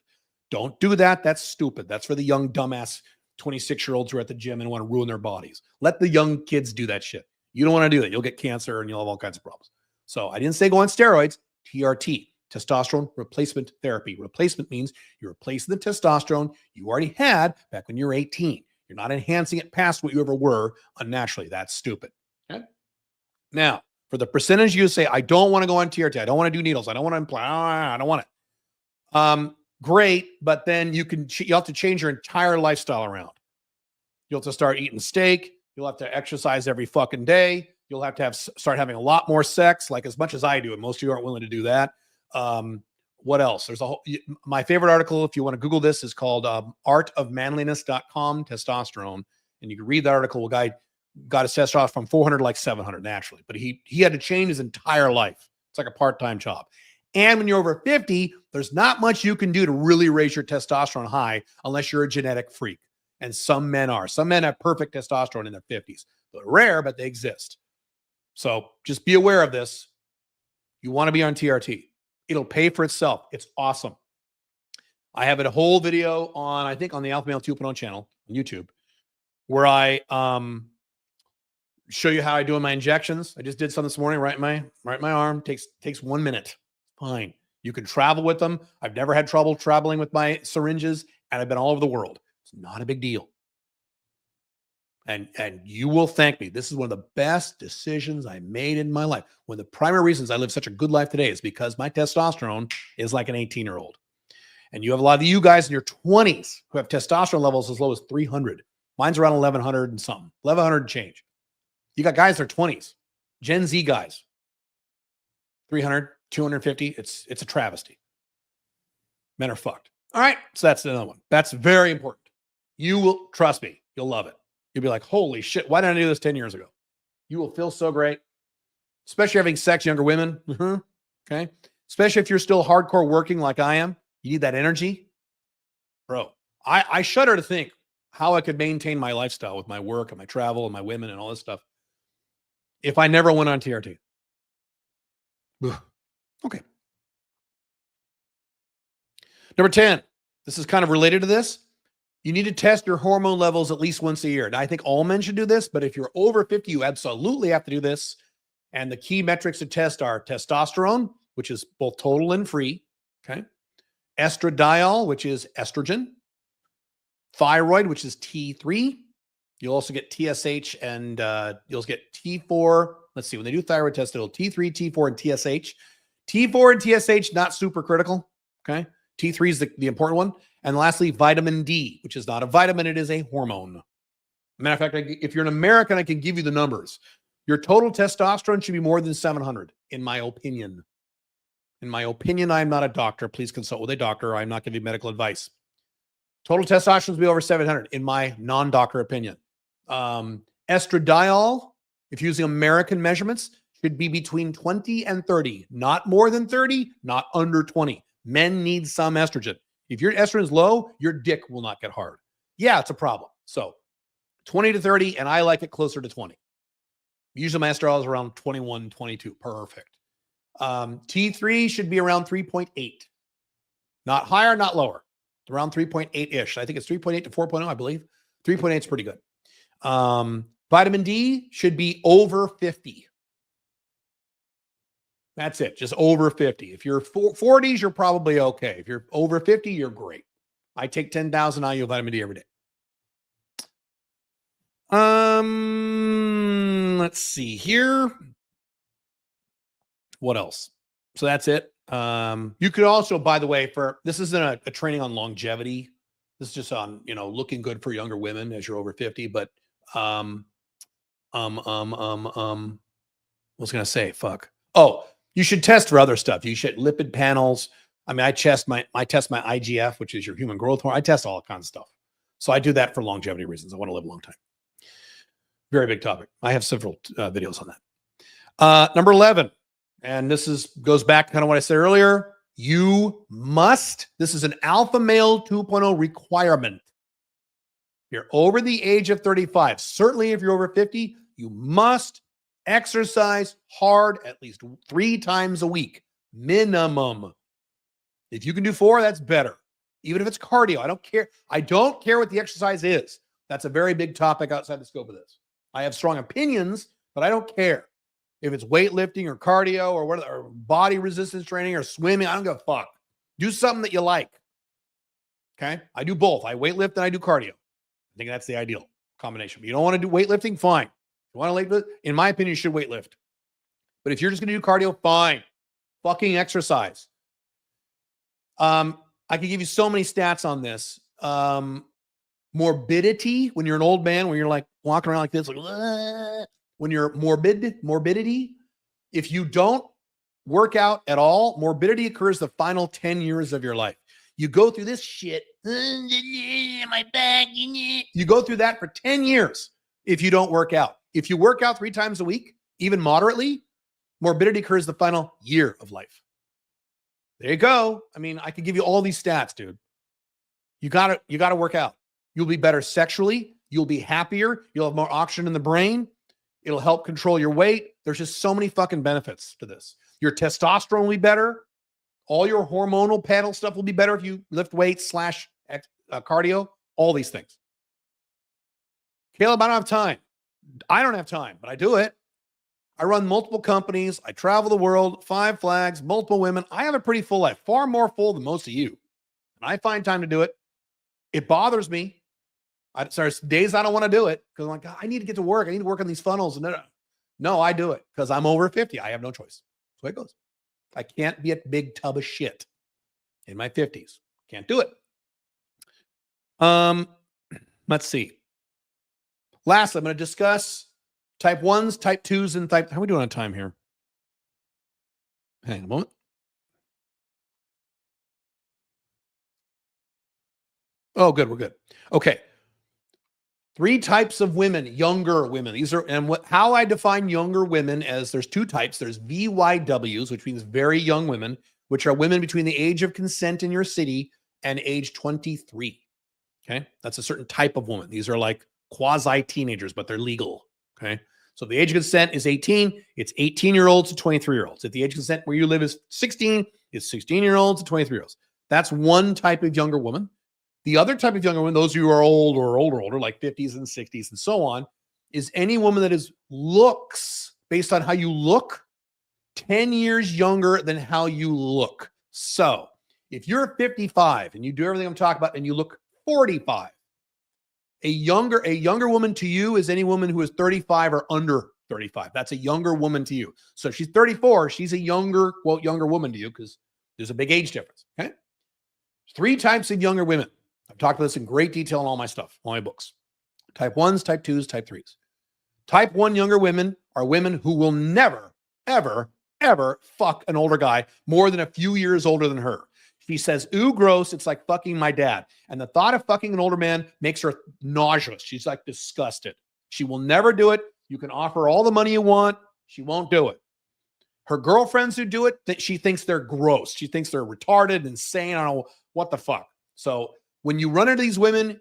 Don't do that. That's stupid. That's for the young, dumbass 26-year-olds who are at the gym and want to ruin their bodies. Let the young kids do that shit. You don't want to do that. You'll get cancer and you'll have all kinds of problems. So I didn't say go on steroids. TRT, testosterone replacement therapy. Replacement means you're replacing the testosterone you already had back when you were 18. You're not enhancing it past what you ever were unnaturally. That's stupid. Okay. Now, for the percentage you say, I don't want to go on TRT. I don't want to do needles. I don't want to implant. I don't want it. Great, but then you have to change your entire lifestyle around. You'll have to start eating steak. You'll have to exercise every fucking day. You'll have to start having a lot more sex, like as much as I do, and most of you aren't willing to do that. What else? There's my favorite article, if you want to Google this, is called artofmanliness.com, testosterone. And you can read that article. A guy got his testosterone from 400 to like 700 naturally, but he had to change his entire life. It's like a part-time job. And when you're over 50, there's not much you can do to really raise your testosterone high unless you're a genetic freak. And some men are. Some men have perfect testosterone in their 50s. They're rare, but they exist. So just be aware of this. You want to be on TRT. It'll pay for itself. It's awesome. I have a whole video on, I think, on the Alpha Male 2.0 channel on YouTube, where I show you how I do my injections. I just did some this morning, right in my arm. Takes 1 minute. Fine. You can travel with them. I've never had trouble traveling with my syringes, and I've been all over the world. It's not a big deal. And you will thank me. This is one of the best decisions I made in my life. One of the primary reasons I live such a good life today is because my testosterone is like an 18-year-old. And you have a lot of you guys in your 20s who have testosterone levels as low as 300. Mine's around 1100 and something, 1100 and change. You got guys in their 20s, Gen Z guys, 300, 250. It's a travesty. Men are fucked. All right. So that's another one. That's very important. You will, trust me, you'll love it. You'll be like, holy shit, why didn't I do this 10 years ago? You will feel so great, especially having sex, younger women. Okay. Especially if you're still hardcore working like I am. You need that energy. Bro, I shudder to think how I could maintain my lifestyle with my work and my travel and my women and all this stuff if I never went on TRT. Okay. Number 10, this is kind of related to this. You need to test your hormone levels at least once a year. Now, I think all men should do this, but if you're over 50, you absolutely have to do this. And the key metrics to test are testosterone, which is both total and free. Okay. Estradiol, which is estrogen. Thyroid, which is T3. You'll also get TSH and you'll get T4. Let's see, when they do thyroid test, it'll T3, T4, and TSH. T4 and TSH, not super critical. Okay. T3 is the important one. And lastly, vitamin D, which is not a vitamin, it is a hormone. Matter of fact, if you're an American, I can give you the numbers. Your total testosterone should be more than 700, in my opinion. In my opinion, I'm not a doctor. Please consult with a doctor. I'm not giving medical advice. Total testosterone should be over 700, in my non-doctor opinion. Estradiol, if using American measurements, should be between 20 and 30. Not more than 30, not under 20. Men need some estrogen. If your estrogen is low, your dick will not get hard. Yeah, it's a problem. So 20 to 30, and I like it closer to 20. Usually my estradiol is around 21, 22. Perfect. T3 should be around 3.8. Not higher, not lower. Around 3.8-ish. I think it's 3.8 to 4.0, I believe. 3.8 is pretty good. Vitamin D should be over 50. That's it. Just over 50. If you're 40s, you're probably okay. If you're over 50, you're great. I take 10,000 IU vitamin D every day. Let's see here. What else? So that's it. You could also, by the way, this isn't a training on longevity. This is just on, looking good for younger women as you're over 50. But what was I gonna say? Fuck. Oh, you should test for other stuff. You should lipid panels. I mean, I test my IGF, which is your human growth hormone. I test all kinds of stuff. So I do that for longevity reasons. I want to live a long time. Very big topic. I have several videos on that. Number 11, and this goes back to kind of what I said earlier. This is an alpha male 2.0 requirement. If you're over the age of 35, certainly if you're over 50, you must exercise hard at least 3 times a week, minimum. If you can do 4, that's better. Even if it's cardio, I don't care. I don't care what the exercise is. That's a very big topic outside the scope of this. I have strong opinions, but I don't care. If it's weightlifting or cardio or body resistance training or swimming, I don't give a fuck. Do something that you like. Okay? I do both. I weightlift and I do cardio. I think that's the ideal combination. But you don't want to do weightlifting? Fine. You want to weightlift? In my opinion, you should weightlift. But if you're just going to do cardio, fine. Fucking exercise. I could give you so many stats on this. Morbidity, when you're an old man, when you're like walking around like this, like, when you're morbidity, if you don't work out at all, morbidity occurs the final 10 years of your life. You go through this shit. My back. You go through that for 10 years if you don't work out. If you work out 3 times a week, even moderately, morbidity occurs the final year of life. There you go. I mean, I could give you all these stats, dude. You gotta work out. You'll be better sexually. You'll be happier. You'll have more oxygen in the brain. It'll help control your weight. There's just so many fucking benefits to this. Your testosterone will be better. All your hormonal panel stuff will be better if you lift weights / cardio. All these things. Caleb, I don't have time. I don't have time, but I do it. I run multiple companies. I travel the world, 5 flags, multiple women. I have a pretty full life, far more full than most of you. And I find time to do it. It bothers me. There's days I don't want to do it because I'm like, I need to get to work. I need to work on these funnels. And no, I do it because I'm over 50. I have no choice. That's the way it goes. I can't be a big tub of shit in my 50s. Can't do it. Let's see. Last, I'm going to discuss type 1s, type 2s, and how are we doing on time here? Hang on a moment. Oh, good. We're good. Okay. 3 types of women, younger women. These are, and how I define younger women as there's 2 types. There's VYWs, which means very young women, which are women between the age of consent in your city and age 23. Okay. That's a certain type of woman. These are like quasi teenagers, but they're legal. Okay. So the age of consent is 18. It's 18-year-olds to 23-year-olds. If the age of consent where you live is 16, it's 16-year-olds to 23-year-olds. That's one type of younger woman. The other type of younger woman, those who are old or older, like 50s and 60s and so on, is any woman that looks, based on how you look, 10 years younger than how you look. So if you're 55 and you do everything I'm talking about and you look 45, a younger woman to you is any woman who is 35 or under 35. That's a younger woman to you. So if she's 34, she's a younger, quote, younger woman to you because there's a big age difference. Okay. 3 types of younger women. I've talked about this in great detail in all my stuff, all my books. Type 1s, type 2s, type 3s. Type 1 younger women are women who will never, ever, ever fuck an older guy more than a few years older than her. She says, ooh, gross. It's like fucking my dad. And the thought of fucking an older man makes her nauseous. She's like disgusted. She will never do it. You can offer all the money you want. She won't do it. Her girlfriends who do it, she thinks they're gross. She thinks they're retarded, insane. I don't know what the fuck. So when you run into these women,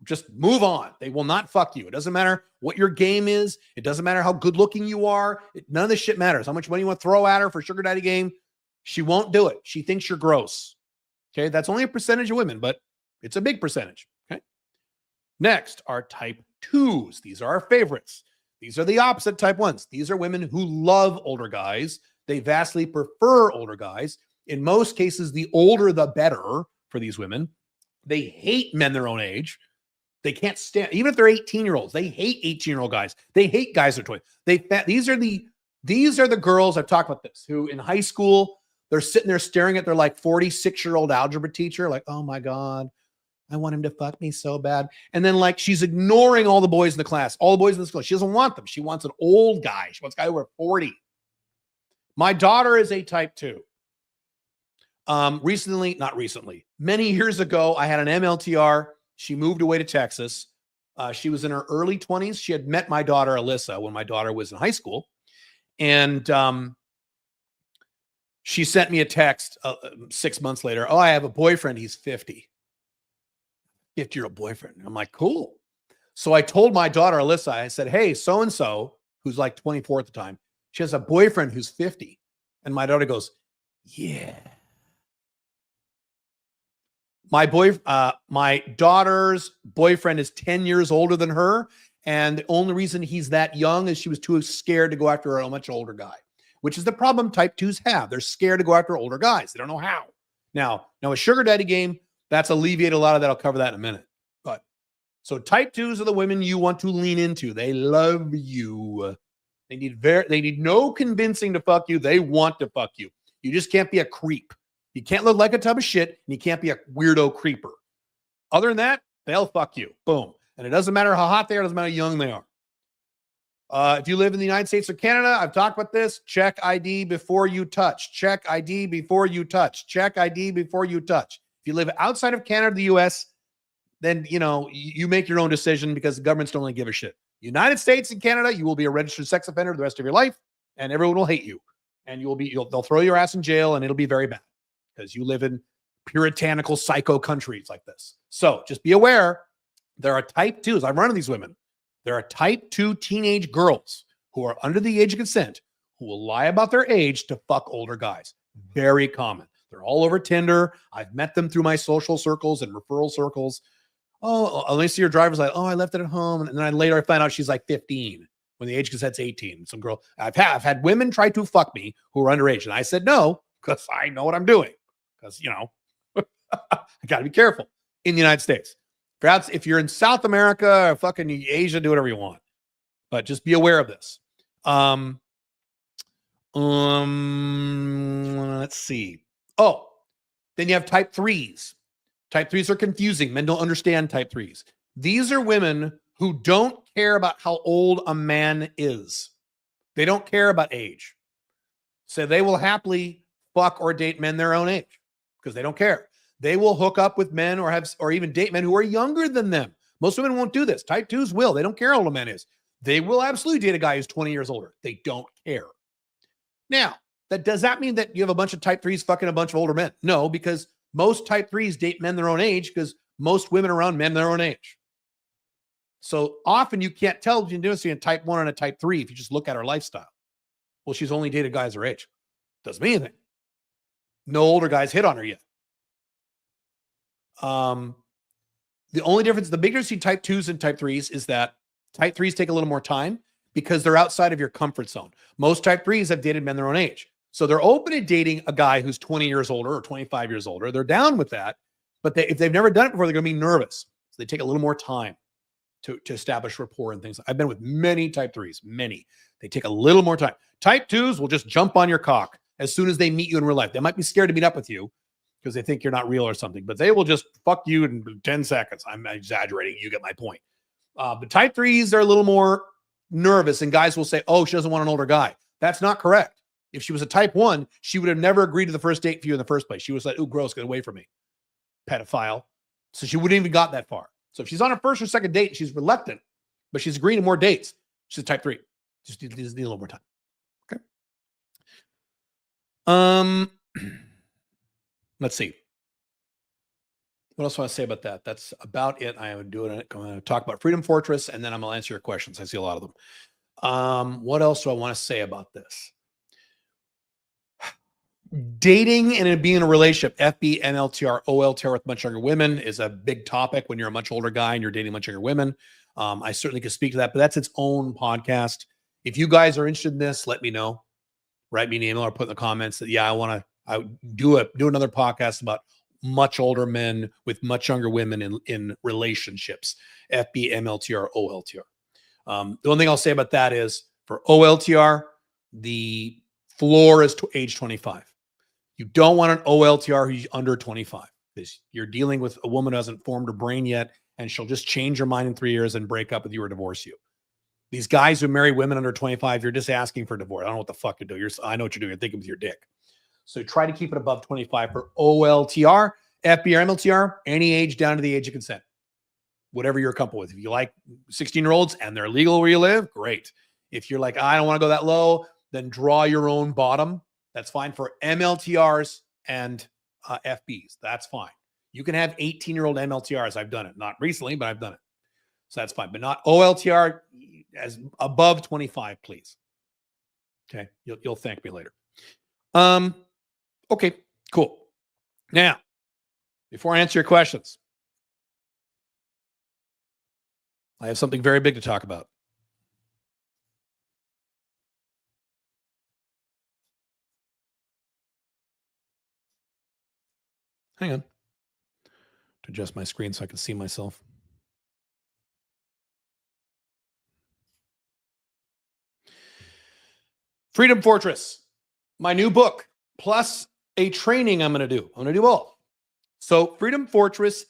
just move on. They will not fuck you. It doesn't matter what your game is. It doesn't matter how good looking you are. None of this shit matters. How much money you want to throw at her for sugar daddy game. She won't do it. She thinks you're gross. Okay. That's only a percentage of women, but it's a big percentage. Okay. Next are type 2s. These are our favorites. These are the opposite type 1s. These are women who love older guys. They vastly prefer older guys. In most cases, the older, the better for these women. They hate men their own age. They can't stand, even if they're 18-year-olds, they hate 18-year-old guys. They hate guys that are 20. These are the girls, I've talked about this, who in high school, They're sitting there staring at their like 46-year-old algebra teacher, like, oh my God, I want him to fuck me so bad. And then like she's ignoring all the boys in the class, all the boys in the school. She doesn't want them. She wants an old guy. She wants a guy over 40. My daughter is a type 2. Not recently, many years ago, I had an MLTR. She moved away to Texas. She was in her early 20s. She had met my daughter, Alyssa, when my daughter was in high school. And she sent me a text 6 months later. Oh, I have a boyfriend. He's 50. 50-year-old boyfriend. I'm like, cool. So I told my daughter, Alyssa, I said, hey, so-and-so, who's like 24 at the time, she has a boyfriend who's 50. And my daughter goes, yeah. My daughter's boyfriend is 10 years older than her. And the only reason he's that young is she was too scared to go after a much older guy, which is the problem type 2s have. They're scared to go after older guys. They don't know how. Now a sugar daddy game, that's alleviated a lot of that. I'll cover that in a minute. But so type 2s are the women you want to lean into. They love you. They need no convincing to fuck you. They want to fuck you. You just can't be a creep. You can't look like a tub of shit, and you can't be a weirdo creeper. Other than that, they'll fuck you. Boom. And it doesn't matter how hot they are. It doesn't matter how young they are. If you live in the United States or Canada, I've talked about this. Check ID before you touch. Check ID before you touch. Check ID before you touch. If you live outside of Canada, the U.S., then, you make your own decision because the governments don't really give a shit. United States and Canada, you will be a registered sex offender the rest of your life, and everyone will hate you. And they'll throw your ass in jail, and it'll be very bad because you live in puritanical psycho countries like this. So just be aware, there are type 2s. I've run into these women. There are type 2 teenage girls who are under the age of consent who will lie about their age to fuck older guys. Very common. They're all over Tinder. I've met them through my social circles and referral circles. Oh, let me see your driver's license. Oh, I left it at home. And then later I find out she's like 15 when the age consen's 18. Some girl, I've had women try to fuck me who are underage. And I said no, because I know what I'm doing. Because, I got to be careful in the United States. Perhaps if you're in South America or fucking Asia, do whatever you want. But just be aware of this. Let's see. Oh, then you have type 3s. Type 3s are confusing. Men don't understand type 3s. These are women who don't care about how old a man is. They don't care about age. So they will happily fuck or date men their own age because they don't care. They will hook up with men or even date men who are younger than them. Most women won't do this. Type 2s will. They don't care how old a man is. They will absolutely date a guy who's 20 years older. They don't care. Now, does that mean that you have a bunch of type 3s fucking a bunch of older men? No, because most type 3s date men their own age because most women around men their own age. So often you can't tell the difference between a type 1 and a type 3 if you just look at her lifestyle. Well, she's only dated guys her age. Doesn't mean anything. No older guys hit on her yet. The only difference, the big difference between type 2s and type 3s is that type 3s take a little more time because they're outside of your comfort zone. Most type 3s have dated men their own age. So they're open to dating a guy who's 20 years older or 25 years older. They're down with that. But if they've never done it before, they're going to be nervous. So they take a little more time to establish rapport and things. I've been with many type 3s, many. They take a little more time. Type 2s will just jump on your cock as soon as they meet you in real life. They might be scared to meet up with you because they think you're not real or something, but they will just fuck you in 10 seconds. I'm exaggerating. You get my point. But type 3s are a little more nervous, and guys will say, oh, she doesn't want an older guy. That's not correct. If she was a type 1, she would have never agreed to the first date for you in the first place. She was like, ooh, gross, get away from me. Pedophile. So she wouldn't even got that far. So if she's on her first or second date, she's reluctant, but she's agreeing to more dates. She's a type 3. Just need a little more time. Okay. Let's see. What else do I want to say about that? That's about it. I am doing it. I'm going to talk about Freedom Fortress, and then I'm going to answer your questions. I see a lot of them. What else do I want to say about this? Dating and being in a relationship, FB, NLTR, OLTR with much younger women is a big topic when you're a much older guy and you're dating much younger women. I certainly could speak to that, but that's its own podcast. If you guys are interested in this, let me know. Write me an email or put in the comments that, yeah, I would do another podcast about much older men with much younger women in relationships, FB, MLTR, OLTR. The only thing I'll say about that is for OLTR, the floor is to age 25. You don't want an OLTR who's under 25 because you're dealing with a woman who hasn't formed her brain yet, and she'll just change her mind in 3 years and break up with you or divorce you. These guys who marry women under 25, you're just asking for divorce. I don't know what the fuck to do. I know what you're doing. You're thinking with your dick. So try to keep it above 25 for OLTR, FB or MLTR, any age down to the age of consent. Whatever you're comfortable with. If you like 16-year-olds and they're legal where you live, great. If you're like, I don't want to go that low, then draw your own bottom. That's fine for MLTRs and FBs. That's fine. You can have 18-year-old MLTRs. I've done it. Not recently, but I've done it. So that's fine. But not OLTR as above 25, please. Okay. You'll thank me later. Okay, cool. Now, before I answer your questions, I have something very big to talk about. Hang on. To adjust my screen so I can see myself. Freedom Fortress, my new book, plus a training I'm going to do. I'm going to do both. So Freedom Fortress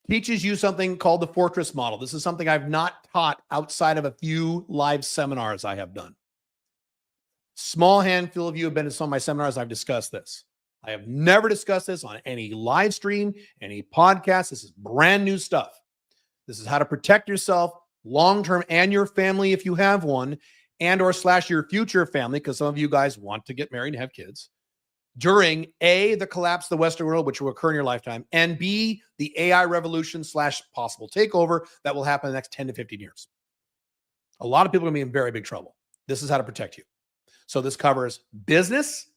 teaches you something called the Fortress model. This is something I've not taught outside of a few live seminars I have done. Small handful of you have been to some of my seminars. I've discussed this. I have never discussed this on any live stream, any podcast. This is brand new stuff. This is how to protect yourself long-term and your family if you have one, and or / your future family, because some of you guys want to get married and have kids, during A, the collapse of the Western world, which will occur in your lifetime, and B, the AI revolution / possible takeover that will happen in the next 10 to 15 years. A lot of people are going to be in very big trouble. This is how to protect you. So this covers business,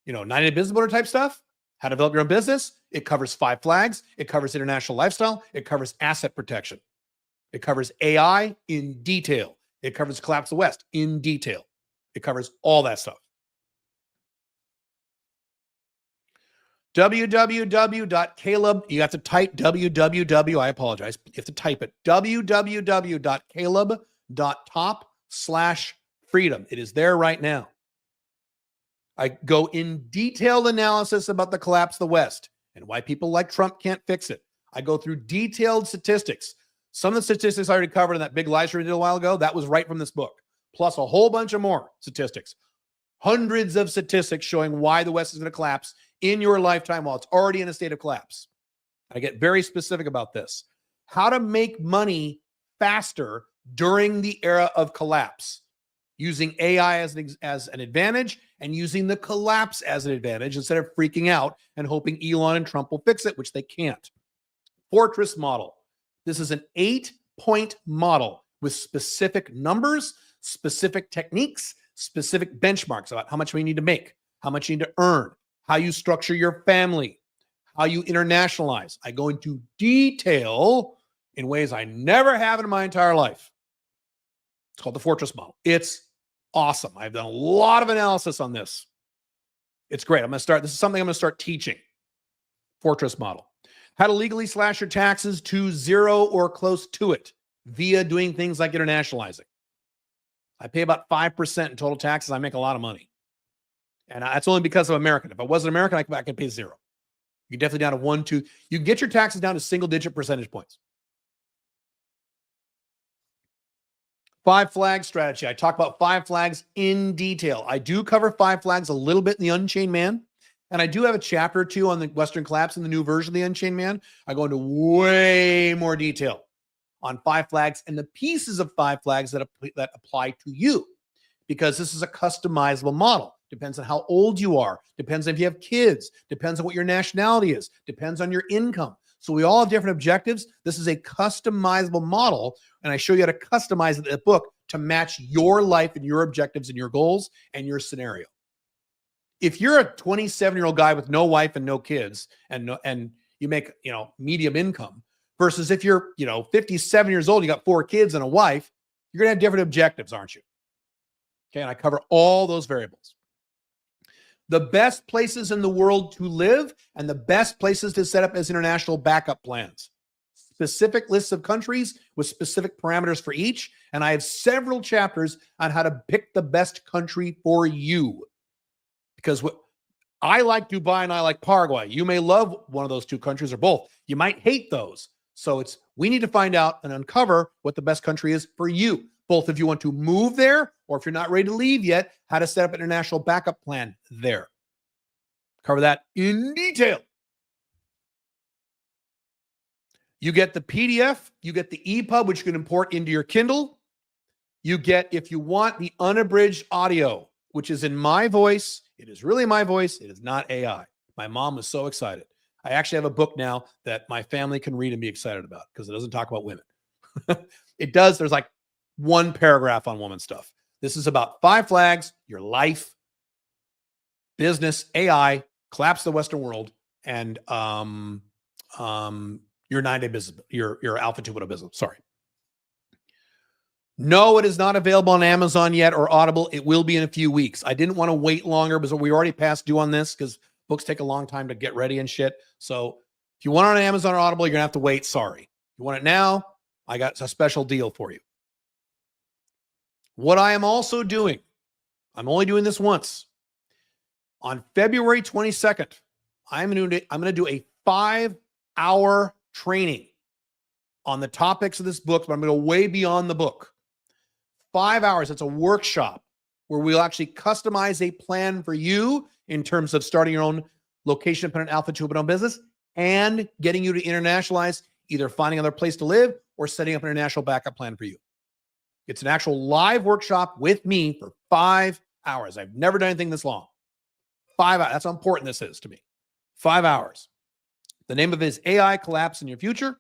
90-day business builder type stuff, how to develop your own business. It covers 5 flags. It covers international lifestyle. It covers asset protection. It covers AI in detail. It covers collapse of the West in detail. It covers all that stuff. www.caleb, you have to type www, I apologize. You have to type it, www.caleb.top/freedom. It is there right now. I go in detailed analysis about the collapse of the West and why people like Trump can't fix it. I go through detailed statistics. Some of the statistics I already covered in that big live stream we did a while ago, that was right from this book, plus a whole bunch of more statistics. Hundreds of statistics showing why the West is going to collapse in your lifetime while it's already in a state of collapse. I get very specific about this. How to make money faster during the era of collapse, using AI as an advantage and using the collapse as an advantage instead of freaking out and hoping Elon and Trump will fix it, which they can't. Fortress model. This is an 8-point model with specific numbers, specific techniques, specific benchmarks about how much we need to make, how much you need to earn, how you structure your family, how you internationalize. I go into detail in ways I never have in my entire life. It's called the Fortress model. It's awesome. I've done a lot of analysis on this. It's great. This is something I'm going to start teaching. Fortress model. How to legally slash your taxes to 0 or close to it via doing things like internationalizing. I pay about 5% in total taxes. I make a lot of money. And that's only because I'm American. If I wasn't American, I could pay 0. You're definitely down to 1, 2. You can get your taxes down to single-digit percentage points. 5 flag strategy. I talk about 5 flags in detail. I do cover 5 flags a little bit in the Unchained Man. And I do have a chapter or 2 on the Western collapse in the new version of the Unchained Man. I go into way more detail on 5 flags and the pieces of 5 flags that apply to you, because this is a customizable model. Depends on how old you are. Depends on if you have kids. Depends on what your nationality is. Depends on your income. So we all have different objectives. This is a customizable model, and I show you how to customize it in the book to match your life and your objectives and your goals and your scenario. If you're a 27-year-old guy with no wife and no kids and you make, medium income versus if you're, 57 years old, you got 4 kids and a wife, you're going to have different objectives, aren't you? Okay. And I cover all those variables. The best places in the world to live and the best places to set up as international backup plans. Specific lists of countries with specific parameters for each. And I have several chapters on how to pick the best country for you. Because I like Dubai and I like Paraguay. You may love one of those two countries or both. You might hate those. So we need to find out and uncover what the best country is for you. Both if you want to move there or if you're not ready to leave yet, how to set up an international backup plan there. Cover that in detail. You get the PDF, you get the EPUB, which you can import into your Kindle. You get, if you want, the unabridged audio, which is in my voice. It is really my voice. It is not AI. My mom was so excited. I actually have a book now that my family can read and be excited about because it doesn't talk about women. It does. There's like one paragraph on woman stuff. This is about 5 flags, your life, business, AI, collapse the Western world, and your 9-day business, your Alpha 2.0 business. Sorry. No, it is not available on Amazon yet or Audible. It will be in a few weeks. I didn't want to wait longer because we already passed due on this because books take a long time to get ready and shit. So if you want it on Amazon or Audible, you're going to have to wait. Sorry. If you want it now, I got a special deal for you. What I am also doing, I'm only doing this once. On February 22nd, I'm going to do a 5-hour training on the topics of this book, but I'm going to go way beyond the book. 5 hours. It's a workshop where we'll actually customize a plan for you in terms of starting your own location-dependent Alpha 2.0 business and getting you to internationalize, either finding another place to live or setting up an international backup plan for you. It's an actual live workshop with me for 5 hours. I've never done anything this long. 5 hours. That's how important this is to me. 5 hours. The name of it is AI Collapse in Your Future.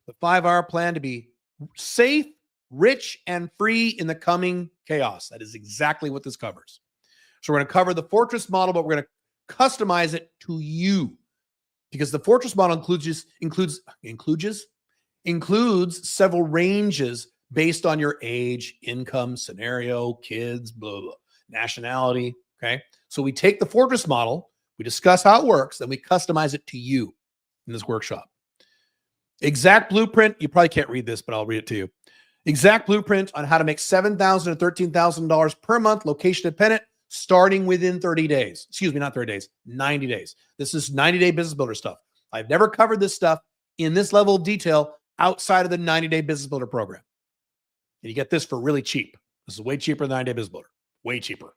The 5-hour plan to be safe, rich, and free in the coming chaos. That is exactly what this covers. So we're going to cover the fortress model, but we're going to customize it to you because the fortress model includes several ranges based on your age, income, scenario, kids, blah, blah, nationality. Okay. So we take the fortress model, we discuss how it works, then we customize it to you in this workshop. Exact blueprint. You probably can't read this, but I'll read it to you. Exact blueprint on how to make $7,000 to $13,000 per month, location dependent, starting within 30 days. Excuse me, not 30 days, 90 days. This is 90-day business builder stuff. I've never covered this stuff in this level of detail outside of the 90-day business builder program. And you get this for really cheap. This is way cheaper than 90-day business builder. Way cheaper.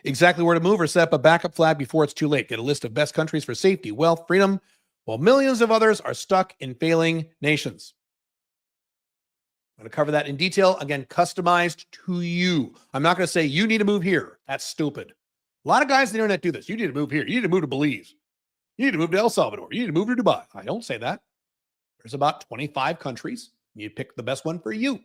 Exactly where to move or set up a backup flag before it's too late. Get a list of best countries for safety, wealth, freedom, while millions of others are stuck in failing nations. I'm going to cover that in detail. Again, customized to you. I'm not going to say you need to move here. That's stupid. A lot of guys on the internet do this. You need to move here. You need to move to Belize. You need to move to El Salvador. You need to move to Dubai. I don't say that. There's about 25 countries. You pick the best one for you.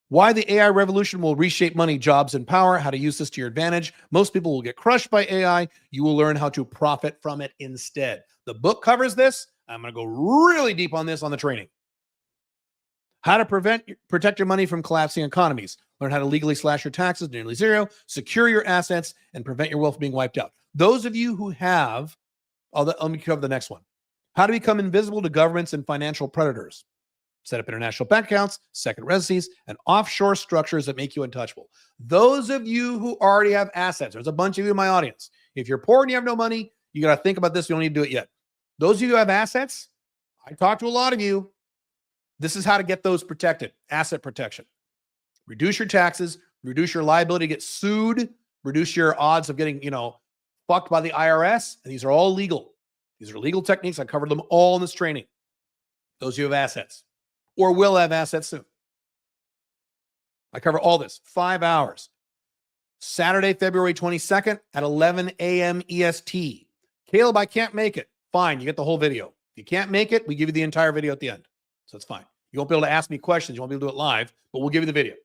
Why the AI revolution will reshape money, jobs, and power. How to use this to your advantage. Most people will get crushed by AI. You will learn how to profit from it instead. The book covers this. I'm going to go really deep on this on the training. How to protect your money from collapsing economies. Learn how to legally slash your taxes to nearly zero, secure your assets, and prevent your wealth being wiped out. Those of you who have, let me cover the next one. How to become invisible to governments and financial predators. Set up international bank accounts, second residencies, and offshore structures that make you untouchable. Those of you who already have assets, there's a bunch of you in my audience. If you're poor and you have no money, you got to think about this. You don't need to do it yet. Those of you who have assets, I talk to a lot of you. This is how to get those protected. Asset protection. Reduce your taxes, reduce your liability to get sued, reduce your odds of getting, fucked by the IRS. And these are all legal. These are legal techniques. I covered them all in this training. Those of you who have assets or will have assets soon. I cover all this. 5 hours. Saturday, February 22nd at 11 a.m. EST. Caleb, I can't make it. Fine. You get the whole video. If you can't make it, we give you the entire video at the end. So it's fine. You won't be able to ask me questions. You won't be able to do it live, but we'll give you the video.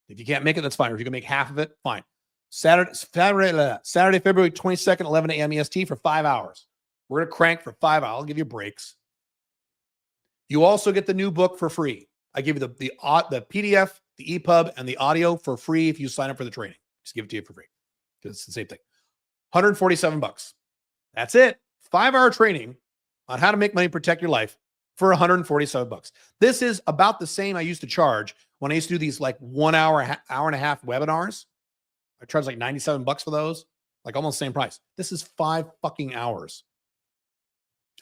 If you can't make it, that's fine. Or if you can make half of it, fine. Saturday, February 22nd, 11 a.m. EST for 5 hours. We're going to crank for 5 hours. I'll give you breaks. You also get the new book for free. I give you the PDF, the EPUB, and the audio for free if you sign up for the training. Just give it to you for free because it's the same thing. $147. That's it. 5-hour training on how to make money, protect your life for $147. This is about the same I used to charge when I used to do these like 1 hour, hour and a half webinars. I charge like $97 for those, like almost the same price. This is 5 fucking hours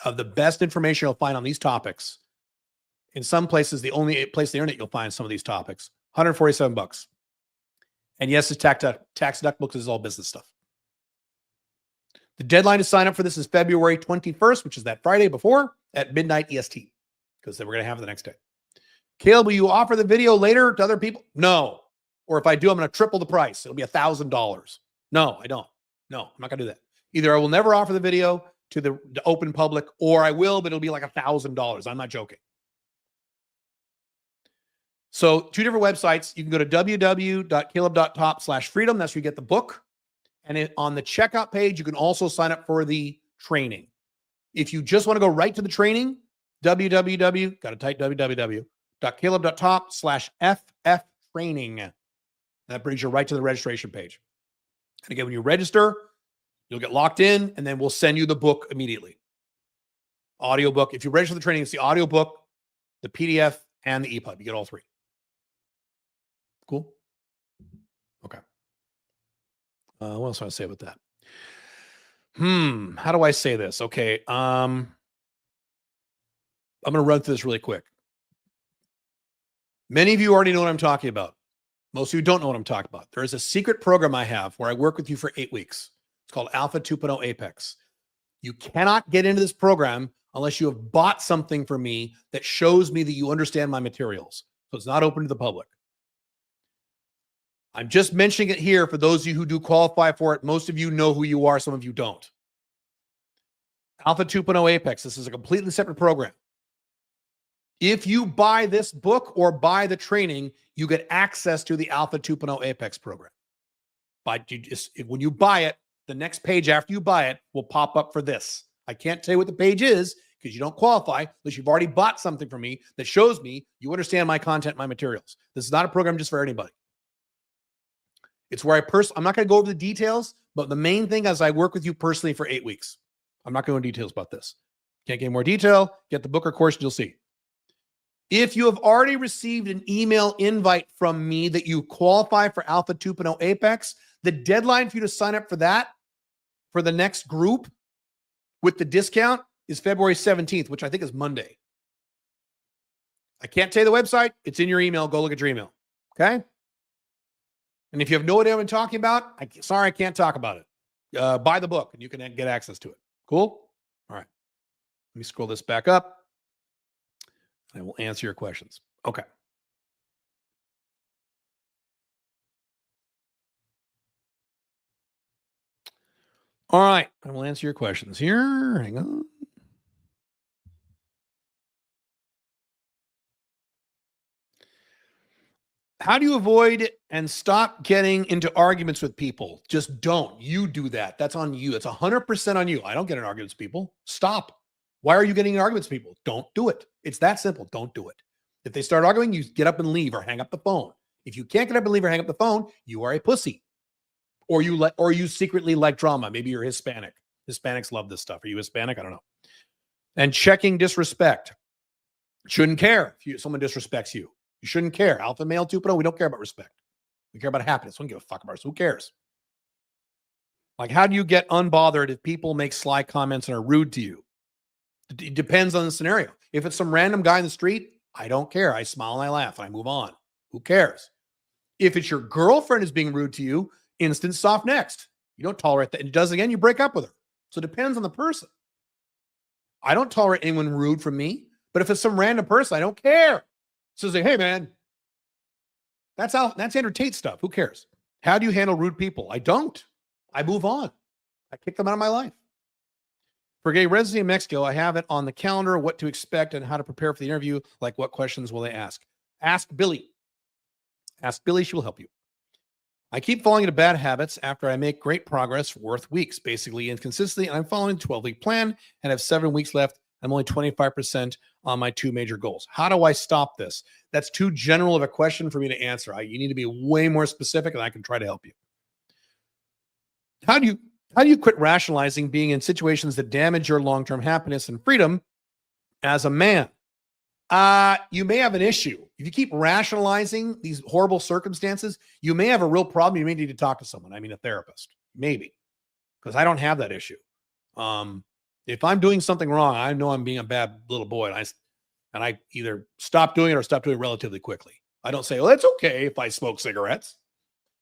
of the best information you'll find on these topics. In some places, the only place on the internet you'll find some of these topics. $147. And yes, it's tax deductible because it's all business stuff. The deadline to sign up for this is February 21st, which is that Friday before at midnight EST, because then we're going to have it the next day. Caleb, will you offer the video later to other people? No. Or if I do, I'm going to triple the price. It'll be $1,000. No, I don't. No, I'm not going to do that. Either I will never offer the video to the open public, or I will, but it'll be like $1,000. I'm not joking. So 2 different websites. You can go to www.caleb.top/freedom. That's where you get the book. And on the checkout page, you can also sign up for the training. If you just want to go right to the training, www.caleb.top/ff-training. That brings you right to the registration page. And again, when you register, you'll get locked in, and then we'll send you the book immediately. Audiobook. If you register the training, it's the audiobook, the PDF, and the EPUB. You get all 3. Cool? Okay. What else do I say about that? How do I say this? Okay. I'm going to run through this really quick. Many of you already know what I'm talking about. Most of you don't know what I'm talking about. There is a secret program I have where I work with you for 8 weeks. It's called Alpha 2.0 Apex. You cannot get into this program unless you have bought something from me that shows me that you understand my materials. So it's not open to the public. I'm just mentioning it here for those of you who do qualify for it. Most of you know who you are. Some of you don't. Alpha 2.0 Apex. This is a completely separate program. If you buy this book or buy the training, you get access to the Alpha 2.0 Apex program. But when you buy it, the next page after you buy it will pop up for this. I can't tell you what the page is because you don't qualify unless you've already bought something from me that shows me you understand my content, my materials. This is not a program just for anybody. It's where I'm not going to go over the details, but the main thing is I work with you personally for 8 weeks. I'm not going to go into details about this. Can't get more detail, get the book or course, and you'll see. If you have already received an email invite from me that you qualify for Alpha 2.0 Apex, the deadline for you to sign up for that, for the next group with the discount, is February 17th, which I think is Monday. I can't tell you the website. It's in your email. Go look at your email. Okay? And if you have no idea what I'm talking about, sorry, I can't talk about it. Buy the book and you can get access to it. Cool? All right. Let me scroll this back up. I will answer your questions. Okay. All right. I will answer your questions here. Hang on. How do you avoid and stop getting into arguments with people? Just don't. You do that. That's on you. It's 100% on you. I don't get in arguments with people. Stop. Why are you getting in arguments with people? Don't do it. It's that simple. Don't do it. If they start arguing, you get up and leave or hang up the phone. If you can't get up and leave or hang up the phone, you are a pussy. Or you secretly like drama. Maybe you're Hispanic. Hispanics love this stuff. Are you Hispanic? I don't know. And checking disrespect. Shouldn't care if someone disrespects you. You shouldn't care. Alpha male 2.0, we don't care about respect. We care about happiness. We don't give a fuck about us. Who cares? Like, how do you get unbothered if people make sly comments and are rude to you? It depends on the scenario. If it's some random guy in the street, I don't care. I smile and I laugh and I move on. Who cares? If it's your girlfriend is being rude to you, instant soft next. You don't tolerate that. And it does again, you break up with her. So it depends on the person. I don't tolerate anyone rude from me. But if it's some random person, I don't care. So say, hey, man, that's Andrew Tate stuff. Who cares? How do you handle rude people? I don't. I move on. I kick them out of my life. For gay residency in Mexico, I have it on the calendar, what to expect and how to prepare for the interview, like what questions will they ask. Ask Billy. Ask Billy, she will help you. I keep falling into bad habits after I make great progress worth weeks, basically inconsistently, and I'm following the 12-week plan and have 7 weeks left. I'm only 25% on my 2 major goals. How do I stop this? That's too general of a question for me to answer. You need to be way more specific, and I can try to help you. How do you quit rationalizing being in situations that damage your long-term happiness and freedom as a man? You may have an issue. If you keep rationalizing these horrible circumstances, you may have a real problem. You may need to talk to someone. I mean, a therapist, maybe, because I don't have that issue. If I'm doing something wrong, I know I'm being a bad little boy, and I either stop doing it or stop doing it relatively quickly. I don't say, well, it's okay if I smoke cigarettes.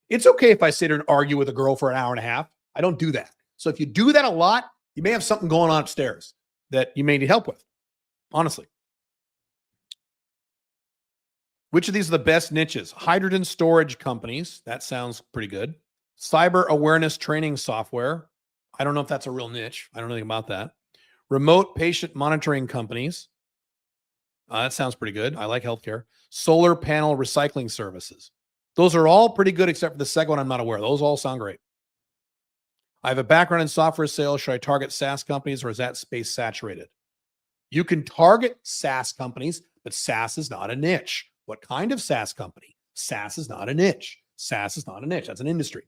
It's okay if I sit here and argue with a girl for an hour and a half. I don't do that. So if you do that a lot, you may have something going on upstairs that you may need help with, honestly. Which of these are the best niches? Hydrogen storage companies. That sounds pretty good. Cyber awareness training software. I don't know if that's a real niche. I don't know anything about that. Remote patient monitoring companies. That sounds pretty good. I like healthcare. Solar panel recycling services. Those are all pretty good, except for the second one I'm not aware of. Those all sound great. I have a background in software sales. Should I target SaaS companies, or is that space saturated? You can target SaaS companies, but SaaS is not a niche. What kind of SaaS company? SaaS is not a niche. SaaS is not a niche. That's an industry.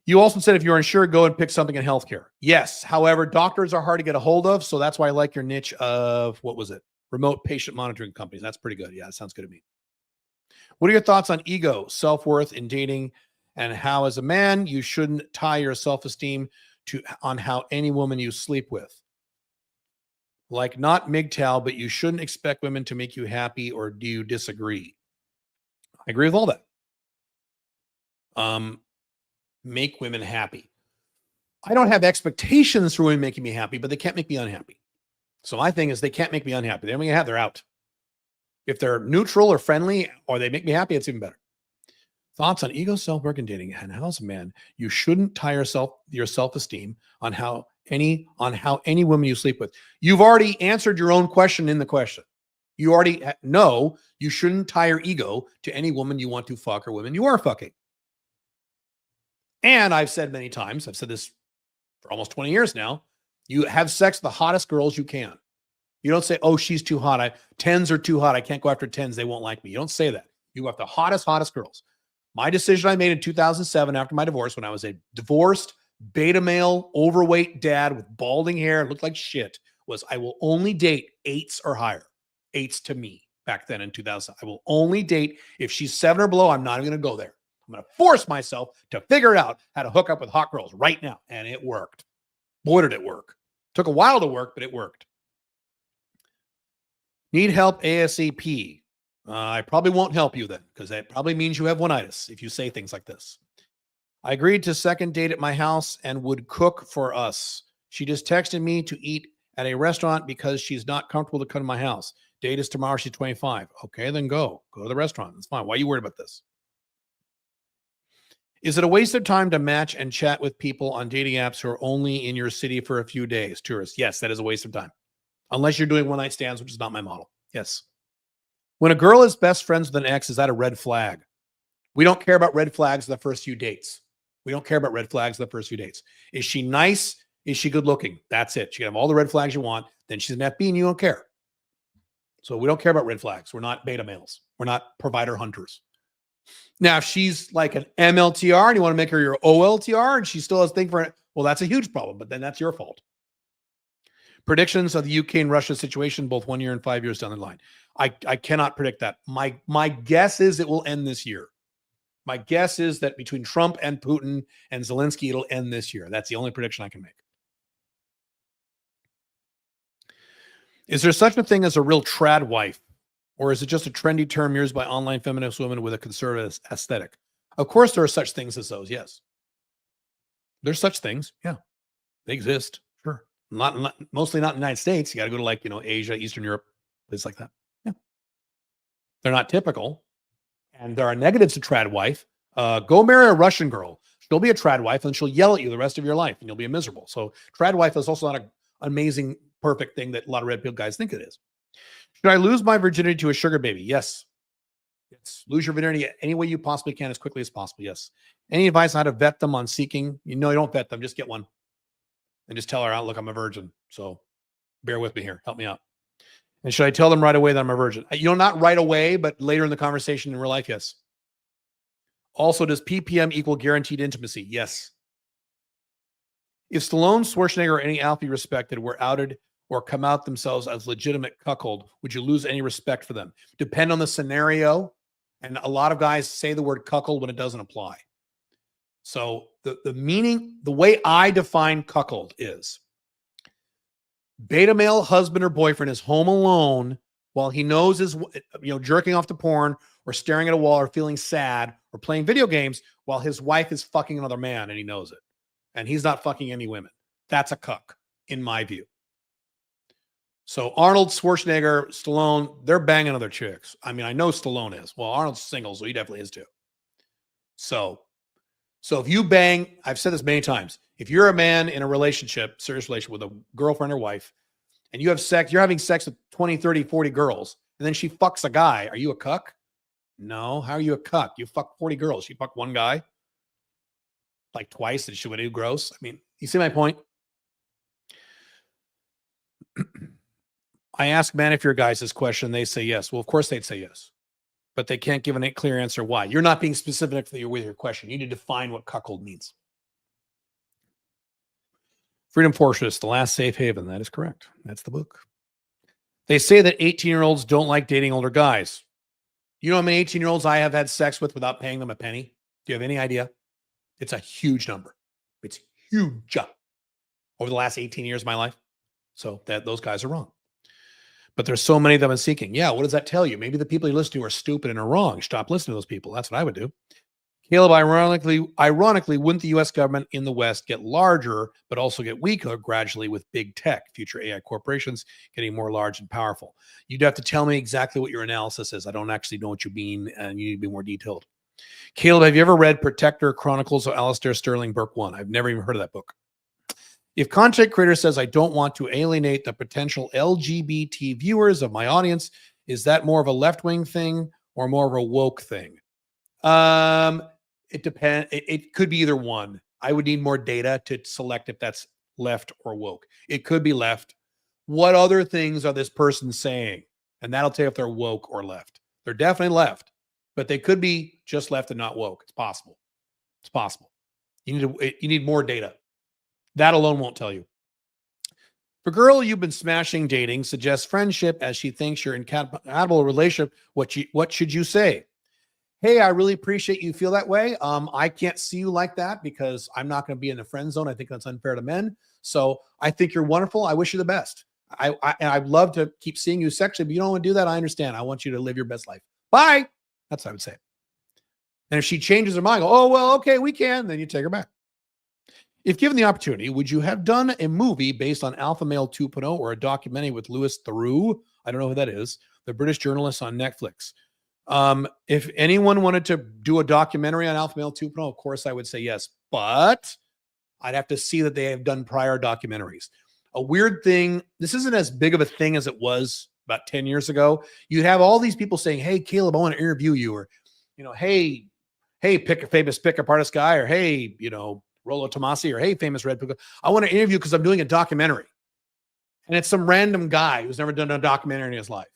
You also said if you're insured, go and pick something in healthcare. Yes. However, doctors are hard to get a hold of. So that's why I like your niche of, what was it? Remote patient monitoring companies. That's pretty good. Yeah, that sounds good to me. What are your thoughts on ego, self-worth in dating, and how as a man, you shouldn't tie your self-esteem on how any woman you sleep with? Like not MGTOW, but you shouldn't expect women to make you happy, or do you disagree? I agree with all that. Make women happy. I don't have expectations for women making me happy, but they can't make me unhappy. So my thing is they can't make me unhappy. They're have, they're out. If they're neutral or friendly, or they make me happy, it's even better. Thoughts on ego, self-worth, and dating, and how as a man, you shouldn't tie your self-esteem on how any woman you sleep with. You've already answered your own question in the question. You already know you shouldn't tie your ego to any woman you want to fuck or women you are fucking. And I've said many times, I've said this for almost 20 years now, you have sex with the hottest girls you can. You don't say, oh, she's too hot. 10s are too hot. I can't go after 10s. They won't like me. You don't say that. You go after the hottest girls. My decision I made in 2007 after my divorce, when I was a divorced, beta male, overweight dad with balding hair, looked like shit, was I will only date 8s or higher. 8s to me back then in 2000. I will only date, if she's 7 or below, I'm not even going to go there. I'm going to force myself to figure out how to hook up with hot girls right now. And it worked. Boy, did it work. Took a while to work, but it worked. Need help ASAP. I probably won't help you then, because that probably means you have one-itis if you say things like this. I agreed to second date at my house and would cook for us. She just texted me to eat at a restaurant because she's not comfortable to come to my house. Date is tomorrow. She's 25. Okay, then go to the restaurant. That's fine. Why are you worried about this? Is it a waste of time to match and chat with people on dating apps who are only in your city for a few days? Tourists. Yes, that is a waste of time. Unless you're doing one-night stands, which is not my model. Yes. When a girl is best friends with an ex, is that a red flag? We don't care about red flags the first few dates. We don't care about red flags the first few dates. Is she nice? Is she good looking? That's it. She can have all the red flags you want. Then she's an FB and you don't care. So we don't care about red flags. We're not beta males. We're not provider hunters. Now, if she's like an MLTR and you want to make her your OLTR and she still has a thing for it, well, that's a huge problem, but then that's your fault. Predictions of the UK and Russia situation, both 1 year and 5 years down the line. I cannot predict that. My guess is it will end this year. My guess is that between Trump and Putin and Zelensky, it'll end this year. That's the only prediction I can make. Is there such a thing as a real trad wife? Or is it just a trendy term used by online feminist women with a conservative aesthetic? Of course, there are such things as those. Yes. There's such things. Yeah. They exist. Sure. Mostly not in the United States. You got to go to Asia, Eastern Europe, places like that. Yeah. They're not typical. And there are negatives to trad wife. Go marry a Russian girl. She'll be a trad wife and she'll yell at you the rest of your life and you'll be miserable. So trad wife is also not an amazing, perfect thing that a lot of red pill guys think it is. Should I lose my virginity to a sugar baby? Yes. Lose your virginity any way you possibly can as quickly as possible. Yes. Any advice on how to vet them on seeking? You don't vet them. Just get one. And just tell her, look, I'm a virgin. So bear with me here. Help me out. And should I tell them right away that I'm a virgin? Not right away, but later in the conversation in real life, yes. Also, does PPM equal guaranteed intimacy? Yes. If Stallone, Schwarzenegger, or any alpha you respected were outed or come out themselves as legitimate cuckold, would you lose any respect for them? Depend on the scenario. And a lot of guys say the word cuckold when it doesn't apply. So the meaning, the way I define cuckold is beta male husband or boyfriend is home alone while he knows his, jerking off to porn or staring at a wall or feeling sad or playing video games while his wife is fucking another man and he knows it. And he's not fucking any women. That's a cuck, in my view. So Arnold, Schwarzenegger, Stallone, they're banging other chicks. I mean, I know Stallone is. Well, Arnold's single, so he definitely is too. So if you bang, I've said this many times, if you're a man in a relationship, serious relationship with a girlfriend or wife, and you have sex, you're having sex with 20, 30, 40 girls, and then she fucks a guy, are you a cuck? No. How are you a cuck? You fuck 40 girls. She fucked one guy like twice, and she would do gross. I mean, you see my point? I ask man, if you're guys this question, they say yes. Well, of course they'd say yes, but they can't give a clear answer why. You're not being specific with your question. You need to define what cuckold means. Freedom Fortress, The Last Safe Haven. That is correct. That's the book. They say that 18-year-olds don't like dating older guys. You know how many 18-year-olds I have had sex with without paying them a penny? Do you have any idea? It's a huge number. It's huge over the last 18 years of my life. So those guys are wrong. But there's so many that I'm seeking. Yeah, what does that tell you? Maybe the people you listen to are stupid and are wrong. Stop listening to those people. That's what I would do. Caleb, ironically, wouldn't the U.S. government in the West get larger, but also get weaker gradually with big tech, future AI corporations getting more large and powerful? You'd have to tell me exactly what your analysis is. I don't actually know what you mean, and you need to be more detailed. Caleb, have you ever read Protector Chronicles of Alistair Sterling Burke 1? I've never even heard of that book. If content creator says, I don't want to alienate the potential LGBT viewers of my audience, is that more of a left-wing thing or more of a woke thing? It depends. It could be either one. I would need more data to select if that's left or woke. It could be left. What other things are this person saying? And that'll tell you if they're woke or left. They're definitely left, but they could be just left and not woke. It's possible. It's possible. You need more data. That alone won't tell you. For girl you've been smashing dating, suggests friendship as she thinks you're in compatible relationship. What should you say? Hey, I really appreciate you feel that way. I can't see you like that because I'm not going to be in the friend zone. I think that's unfair to men. So I think you're wonderful. I wish you the best. I'd love to keep seeing you sexually, but you don't want to do that. I understand. I want you to live your best life. Bye. That's what I would say. And if she changes her mind, go, oh, well, okay, we can. Then you take her back. If given the opportunity, would you have done a movie based on Alpha Male 2.0 or a documentary with Louis Theroux? I don't know who that is. The British journalist on Netflix. If anyone wanted to do a documentary on Alpha Male 2.0, of course I would say yes, but I'd have to see that they have done prior documentaries. A weird thing, this isn't as big of a thing as it was about 10 years ago. You'd have all these people saying, hey, Caleb, I want to interview you, or, hey, pick a famous pickup artist guy, or hey, Rollo Tomasi, or hey, famous red pick. I want to interview because I'm doing a documentary. And it's some random guy who's never done a documentary in his life.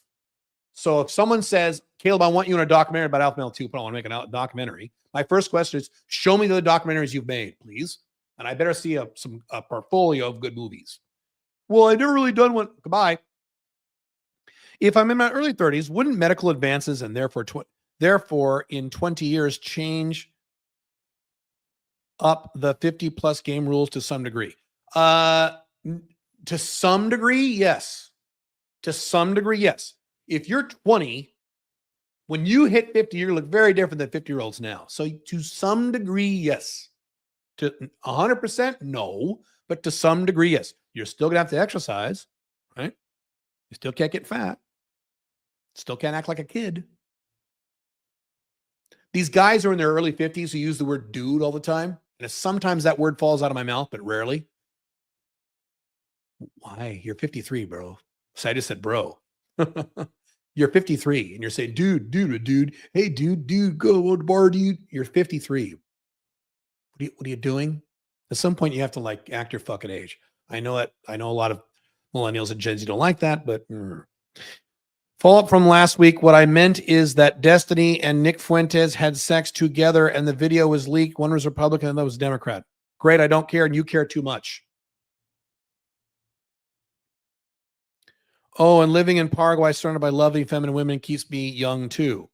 So if someone says, Caleb, I want you in a documentary about Alpha Male 2.0, I want to make a documentary. My first question is, show me the documentaries you've made, please. And I better see a portfolio of good movies. Well, I've never really done one. Goodbye. If I'm in my early 30s, wouldn't medical advances and therefore in 20 years change up the 50+ game rules to some degree? To some degree, yes. To some degree, yes. If you're 20, when you hit 50, you look very different than 50-year-olds now. So to some degree, yes. To 100%, no. But to some degree, yes. You're still going to have to exercise, right? You still can't get fat. Still can't act like a kid. These guys are in their early 50s who use the word dude all the time. And sometimes that word falls out of my mouth, but rarely. Why? You're 53, bro. So I just said, bro. You're 53 and you're saying, dude. Hey, dude, go to the bar, dude. You're 53. What are you doing? At some point, you have to act your fucking age. I know it. I know a lot of millennials and Gen Z don't like that, but follow up from last week. What I meant is that Destiny and Nick Fuentes had sex together and the video was leaked. One was Republican and the other was Democrat. Great. I don't care. And you care too much. Oh, and living in Paraguay, surrounded by lovely feminine women, keeps me young too.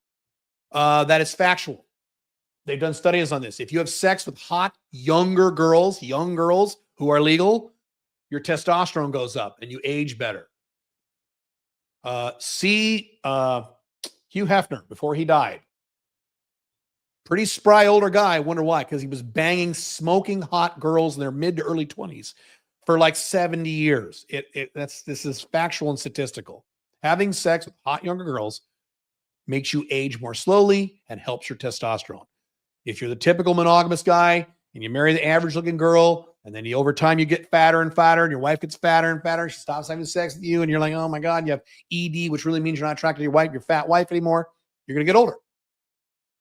That is factual. They've done studies on this. If you have sex with hot, young girls who are legal, your testosterone goes up and you age better. See Hugh Hefner before he died. Pretty spry older guy. I wonder why. Because he was banging smoking hot girls in their mid to early 20s for like 70 years. This is factual and statistical. Having sex with hot younger girls makes you age more slowly and helps your testosterone. If you're the typical monogamous guy and you marry the average looking girl, and then over time you get fatter and fatter, and your wife gets fatter and fatter, she stops having sex with you, and you're like, oh my God, you have ED, which really means you're not attracted to your fat wife anymore. You're going to get older.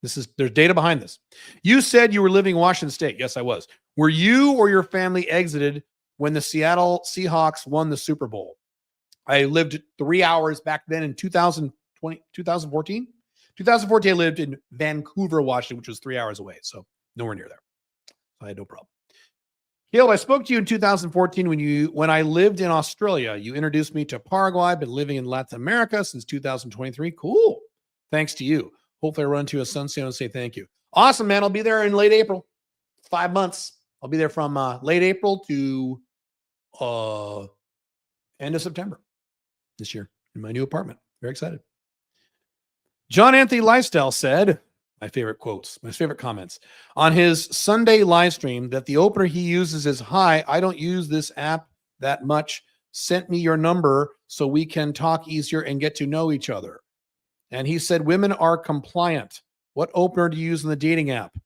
There's data behind this. You said you were living in Washington State. Yes, I was. Were you or your family exited when the Seattle Seahawks won the Super Bowl? I lived 3 hours back then in 2014. 2014, I lived in Vancouver, Washington, which was 3 hours away. So nowhere near there. I had no problem. Caleb, I spoke to you in 2014 when I lived in Australia. You introduced me to Paraguay. I've been living in Latin America since 2023. Cool. Thanks to you. Hopefully I run to a sunset and say thank you. Awesome, man. I'll be there in late April. 5 months. I'll be there from late April to end of September this year in my new apartment. Very excited. John Anthony Lifestyle said, my favorite quotes, my favorite comments, on his Sunday live stream that the opener he uses is, hi, I don't use this app that much. Sent me your number so we can talk easier and get to know each other. And he said, women are compliant. What opener do you use in the dating app?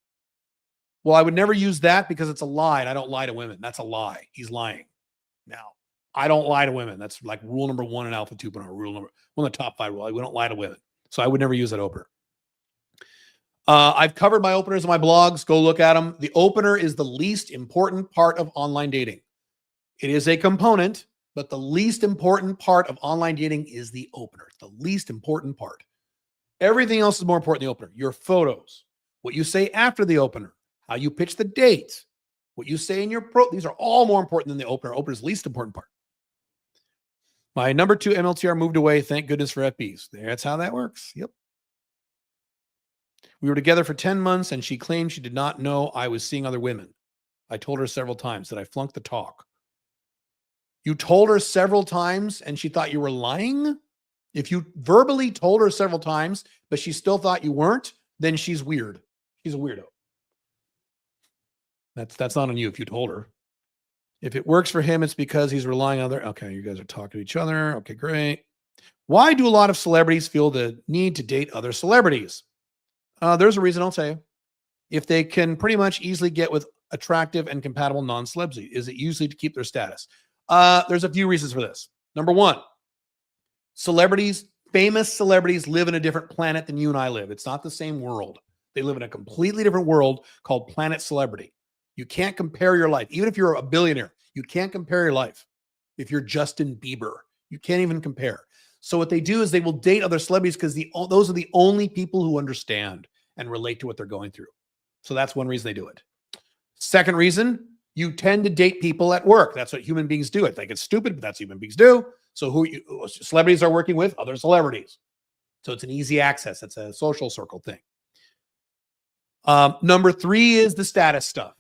Well, I would never use that because it's a lie. And I don't lie to women. That's a lie. He's lying. Now, I don't lie to women. That's like rule number 1 in Alpha 2.0. One of the top 5 rules. We don't lie to women. So I would never use that opener. I've covered my openers in my blogs. Go look at them. The opener is the least important part of online dating. It is a component, but the least important part of online dating is the opener. It's the least important part. Everything else is more important than the opener. Your photos, what you say after the opener, how you pitch the date, what you say in your these are all more important than the opener. Opener is the least important part. My number 2 MLTR moved away. Thank goodness for FBs. That's how that works. Yep. We were together for 10 months and she claimed she did not know I was seeing other women. I told her several times that I flunked the talk. You told her several times and she thought you were lying? If you verbally told her several times, but she still thought you weren't, then she's weird. She's a weirdo. That's not on you if you told her. If it works for him, it's because he's relying on other. Okay, you guys are talking to each other. Okay, great. Why do a lot of celebrities feel the need to date other celebrities? There's a reason, I'll tell you. If they can pretty much easily get with attractive and compatible non-celebs, is it usually to keep their status? There's a few reasons for this. Number 1, famous celebrities live in a different planet than you and I live. It's not the same world. They live in a completely different world called planet celebrity. You can't compare your life. Even if you're a billionaire, you can't compare your life. If you're Justin Bieber, you can't even compare. So what they do is they will date other celebrities because those are the only people who understand and relate to what they're going through. So that's one reason they do it. Second reason, you tend to date people at work. That's what human beings do. I think it's stupid, but that's what human beings do. So celebrities are working with other celebrities. So it's an easy access. It's a social circle thing. Number 3 is the status stuff.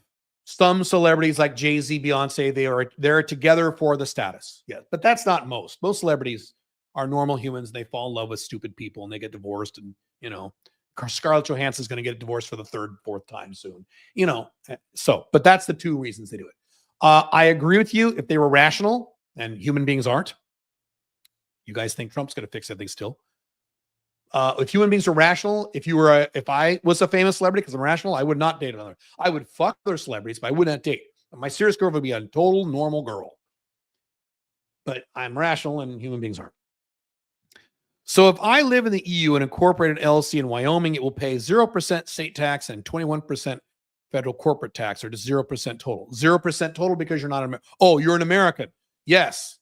Some celebrities like Jay-Z, Beyonce, they're together for the status. Yeah, but that's not most. Most celebrities are normal humans. They fall in love with stupid people and they get divorced. And, Scarlett Johansson's going to get divorced for the 3rd, 4th time soon. But that's the 2 reasons they do it. I agree with you. If they were rational, and human beings aren't, you guys think Trump's going to fix everything still. If human beings are rational, if I was a famous celebrity because I'm rational, I would not date another. I would fuck other celebrities, but I would not date. My serious girlfriend would be a total normal girl. But I'm rational and human beings aren't. So if I live in the EU and incorporated LLC in Wyoming, it will pay 0% state tax and 21% federal corporate tax, or just 0% total. 0% total because you're not an American. Oh, you're an American. Yes.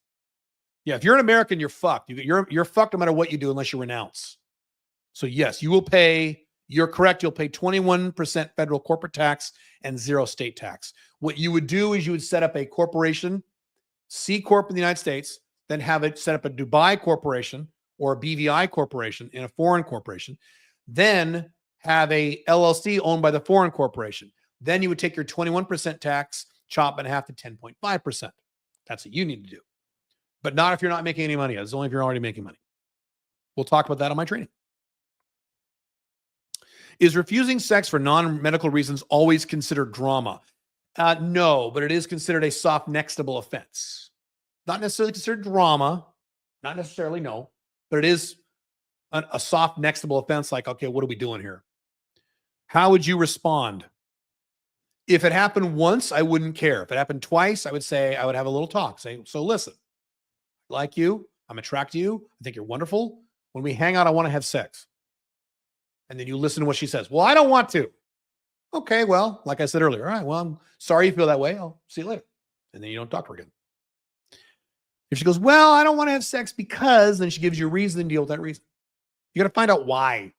Yeah, if you're an American, you're fucked. You're fucked no matter what you do unless you renounce. So yes, you will pay, you're correct, you'll pay 21% federal corporate tax and 0 state tax. What you would do is you would set up a corporation, C Corp in the United States, then have it set up a Dubai corporation or a BVI corporation in a foreign corporation, then have a LLC owned by the foreign corporation. Then you would take your 21% tax, chop it in half to 10.5%. That's what you need to do. But not if you're not making any money. It's only if you're already making money. We'll talk about that on my training. Is refusing sex for non-medical reasons always considered drama? No, but it is considered a soft nextable offense. Not necessarily considered drama. Not necessarily, no. But it is a soft nextable offense like, okay, what are we doing here? How would you respond? If it happened once, I wouldn't care. If it happened twice, I would say, I would have a little talk. Say, so listen, I like you. I'm attracted to you. I think you're wonderful. When we hang out, I want to have sex. And then you listen to what she says. Well, I don't want to. Okay, well, like I said earlier, all right, well, I'm sorry you feel that way. I'll see you later. And then you don't talk to her again. If she goes, well, I don't want to have sex because, then she gives you a reason and deal with that reason. You got to find out why.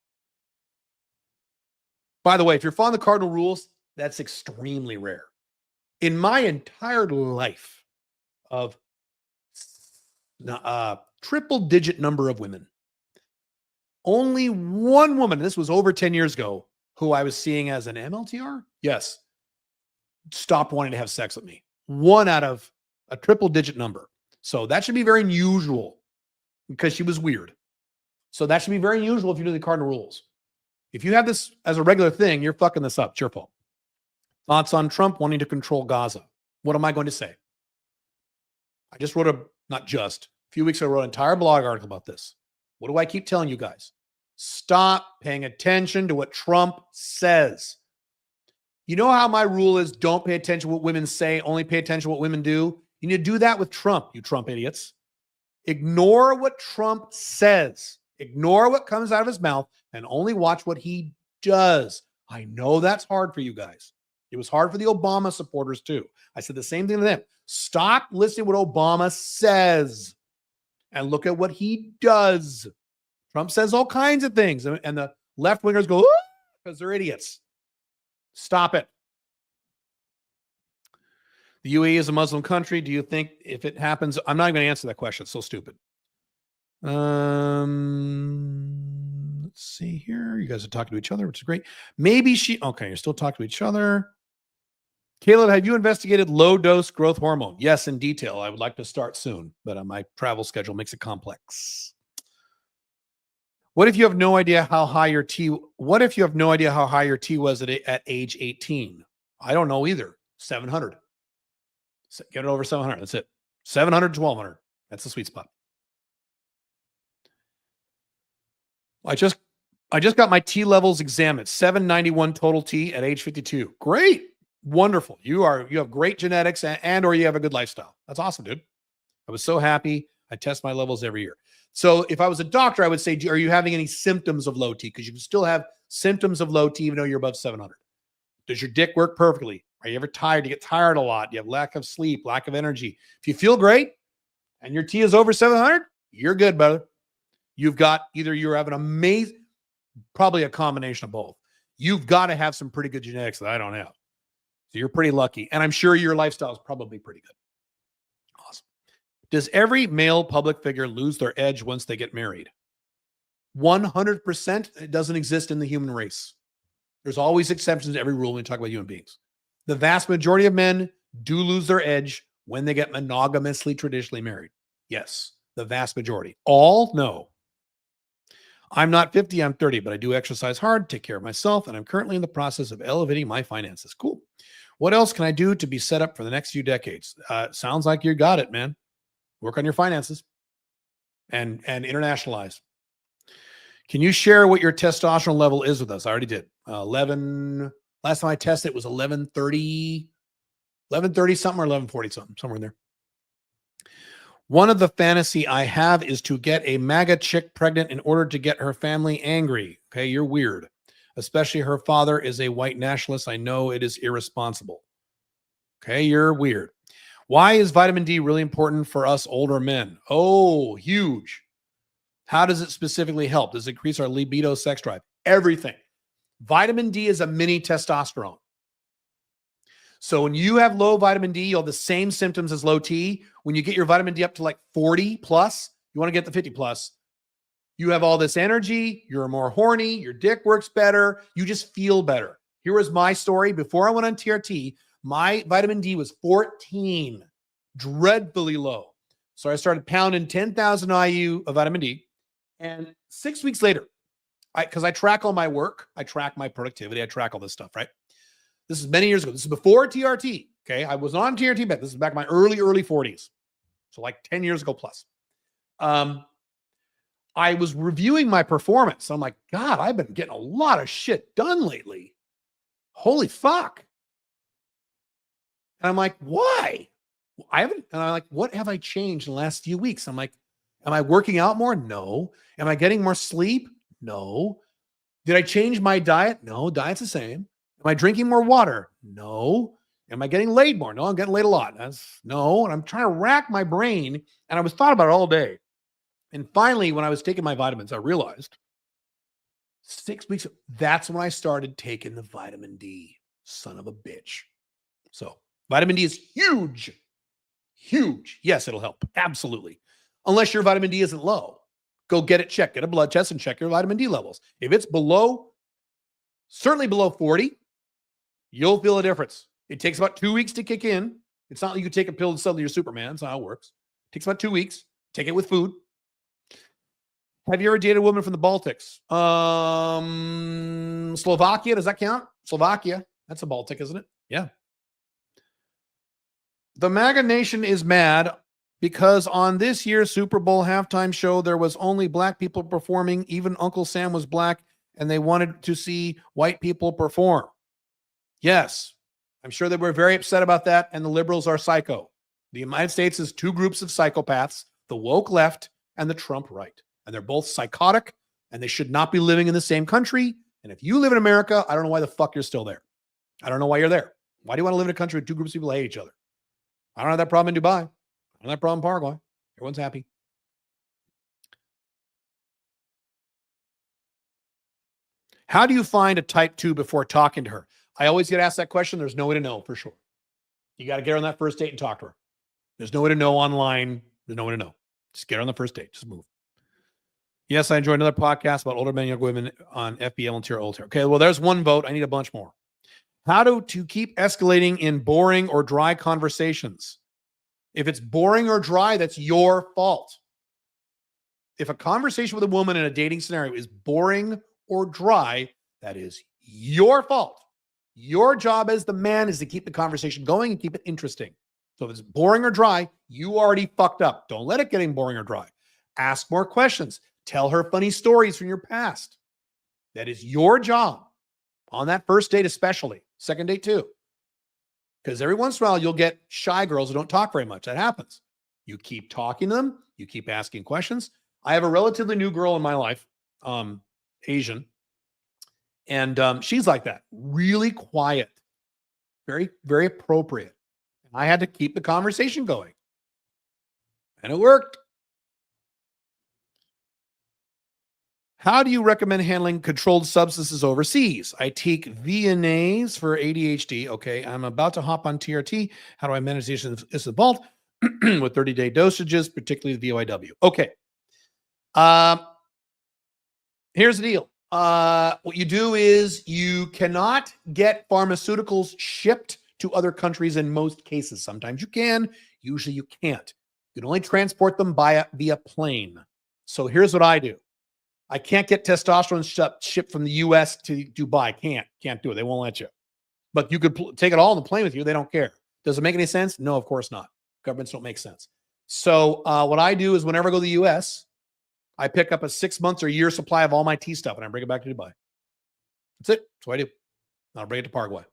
By the way, if you're following the cardinal rules, that's extremely rare. In my entire life of triple digit number of women, only one woman, this was over 10 years ago, who I was seeing as an MLTR, yes, stopped wanting to have sex with me. One out of a triple digit number. So that should be very unusual because she was weird. So that should be very unusual if you do the cardinal rules. If you have this as a regular thing, you're fucking this up. It's your fault. Thoughts on Trump wanting to control Gaza? What am I going to say? I just wrote a few weeks ago, I wrote an entire blog article about this. What do I keep telling you guys? Stop paying attention to what Trump says. You know how my rule is don't pay attention to what women say, only pay attention to what women do? You need to do that with Trump, you Trump idiots. Ignore what Trump says. Ignore what comes out of his mouth and only watch what he does. I know that's hard for you guys. It was hard for the Obama supporters too. I said the same thing to them. Stop listening to what Obama says and look at what he does. Trump says all kinds of things, and the left wingers go, because they're idiots. Stop it. The UAE is a Muslim country. Do you think if it happens, I'm not even going to answer that question. It's so stupid. Let's see here. You guys are talking to each other, which is great. Maybe okay, you're still talking to each other. Caleb, have you investigated low-dose growth hormone? Yes, in detail. I would like to start soon, but my travel schedule makes it complex. What if you have no idea how high your T was at age 18? I don't know either. 700. Get it over 700. That's it. 700 to 1200. That's the sweet spot. I just got my T levels examined. 791 total T at age 52. Great. Wonderful. You have great genetics and or you have a good lifestyle. That's awesome, dude. I was so happy. I test my levels every year. So if I was a doctor, I would say, are you having any symptoms of low T? Because you can still have symptoms of low T even though you're above 700. Does your dick work perfectly? Are you ever tired? You get tired a lot. You have lack of sleep, lack of energy. If you feel great and your T is over 700, you're good, brother. You've got either you're having amazing, probably a combination of both. You've got to have some pretty good genetics that I don't have. So you're pretty lucky. And I'm sure your lifestyle is probably pretty good. Awesome. Does every male public figure lose their edge once they get married? 100%. It doesn't exist in the human race. There's always exceptions to every rule when we talk about human beings. The vast majority of men do lose their edge when they get monogamously traditionally married. Yes, the vast majority. All? No. I'm not 50, I'm 30, but I do exercise hard, take care of myself, and I'm currently in the process of elevating my finances. Cool. What else can I do to be set up for the next few decades? Sounds like you got it, man. Work on your finances and internationalize. Can you share what your testosterone level is with us? I already did. 11. Last time I tested, it was 1130 something or 1140 something, somewhere in there. One of the fantasy I have is to get a MAGA chick pregnant in order to get her family angry. Okay, you're weird. Especially her father is a white nationalist. I know it is irresponsible. Okay, you're weird. Why is vitamin D really important for us older men? Oh, huge. How does it specifically help? Does it increase our libido, sex drive? Everything. Vitamin D is a mini testosterone. So when you have low vitamin D, you'll have the same symptoms as low T. When you get your vitamin D up to like 40 plus, you want to get the 50 plus, you have all this energy, you're more horny, your dick works better, you just feel better. Here was my story. Before I went on TRT, my vitamin D was 14, dreadfully low. So I started pounding 10,000 IU of vitamin D. And 6 weeks later, because I track all my work, I track my productivity, I track all this stuff, right? This is many years ago. This is before TRT. Okay. I was on TRT, but this is back in my early 40s. So like 10 years ago plus. I was reviewing my performance. I'm like, God, I've been getting a lot of shit done lately. Holy fuck. And I'm like, why? I haven't. And I'm like, what have I changed in the last few weeks? I'm like, am I working out more? No. Am I getting more sleep? No. Did I change my diet? No, diet's the same. Am I drinking more water? No. Am I getting laid more? No, I'm getting laid a lot. No. And I'm trying to rack my brain. And I was thought about it all day. And finally, when I was taking my vitamins, I realized 6 weeks, that's when I started taking the vitamin D. Son of a bitch. So vitamin D is huge. Huge. Yes, it'll help. Absolutely. Unless your vitamin D isn't low. Go get it checked. Get a blood test and check your vitamin D levels. If it's below, certainly below 40, you'll feel a difference. It takes about 2 weeks to kick in. It's not like you can take a pill and suddenly you're Superman. That's not how it works. It takes about 2 weeks. Take it with food. Have you ever dated a woman from the Baltics? Slovakia, does that count? Slovakia, that's a Baltic, isn't it? Yeah. The MAGA nation is mad because on this year's Super Bowl halftime show, there was only black people performing. Even Uncle Sam was black, and they wanted to see white people perform. Yes, I'm sure they were very upset about that, and the liberals are psycho. The United States is two groups of psychopaths, the woke left and the Trump right. And they're both psychotic, and they should not be living in the same country. And if you live in America, I don't know why the fuck you're still there. I don't know why you're there. Why do you want to live in a country with two groups of people that hate each other? I don't have that problem in Dubai. I don't have that problem in Paraguay. Everyone's happy. How do you find a type 2 before talking to her? I always get asked that question. There's no way to know for sure. You got to get her on that first date and talk to her. There's no way to know online. There's no way to know. Just get her on the first date. Just move. Yes, I enjoyed another podcast about older men, young women on FBL and Tier Old. Okay, well, there's one vote. I need a bunch more. How to keep escalating in boring or dry conversations. If it's boring or dry, that's your fault. If a conversation with a woman in a dating scenario is boring or dry, that is your fault. Your job as the man is to keep the conversation going and keep it interesting. So if it's boring or dry, you already fucked up. Don't let it get boring or dry. Ask more questions. Tell her funny stories from your past. That is your job on that first date, especially second date too. Because every once in a while, you'll get shy girls who don't talk very much. That happens. You keep talking to them. You keep asking questions. I have a relatively new girl in my life, Asian. And she's like that, really quiet, very, very appropriate. And I had to keep the conversation going. And it worked. How do you recommend handling controlled substances overseas? I take VNAs for ADHD. Okay, I'm about to hop on TRT. How do I manage this vault with 30-day dosages, particularly the VOIW? Okay. Here's the deal. What you do is you cannot get pharmaceuticals shipped to other countries in most cases. Sometimes you can. Usually you can't. You can only transport them via plane. So here's what I do. I can't get testosterone shipped from the U.S. to Dubai. Can't do it. They won't let you. But you could take it all on the plane with you. They don't care. Does it make any sense? No, of course not. Governments don't make sense. So what I do is whenever I go to the U.S., I pick up a 6 months or a year supply of all my tea stuff and I bring it back to Dubai. That's it. That's what I do. I'll bring it to Paraguay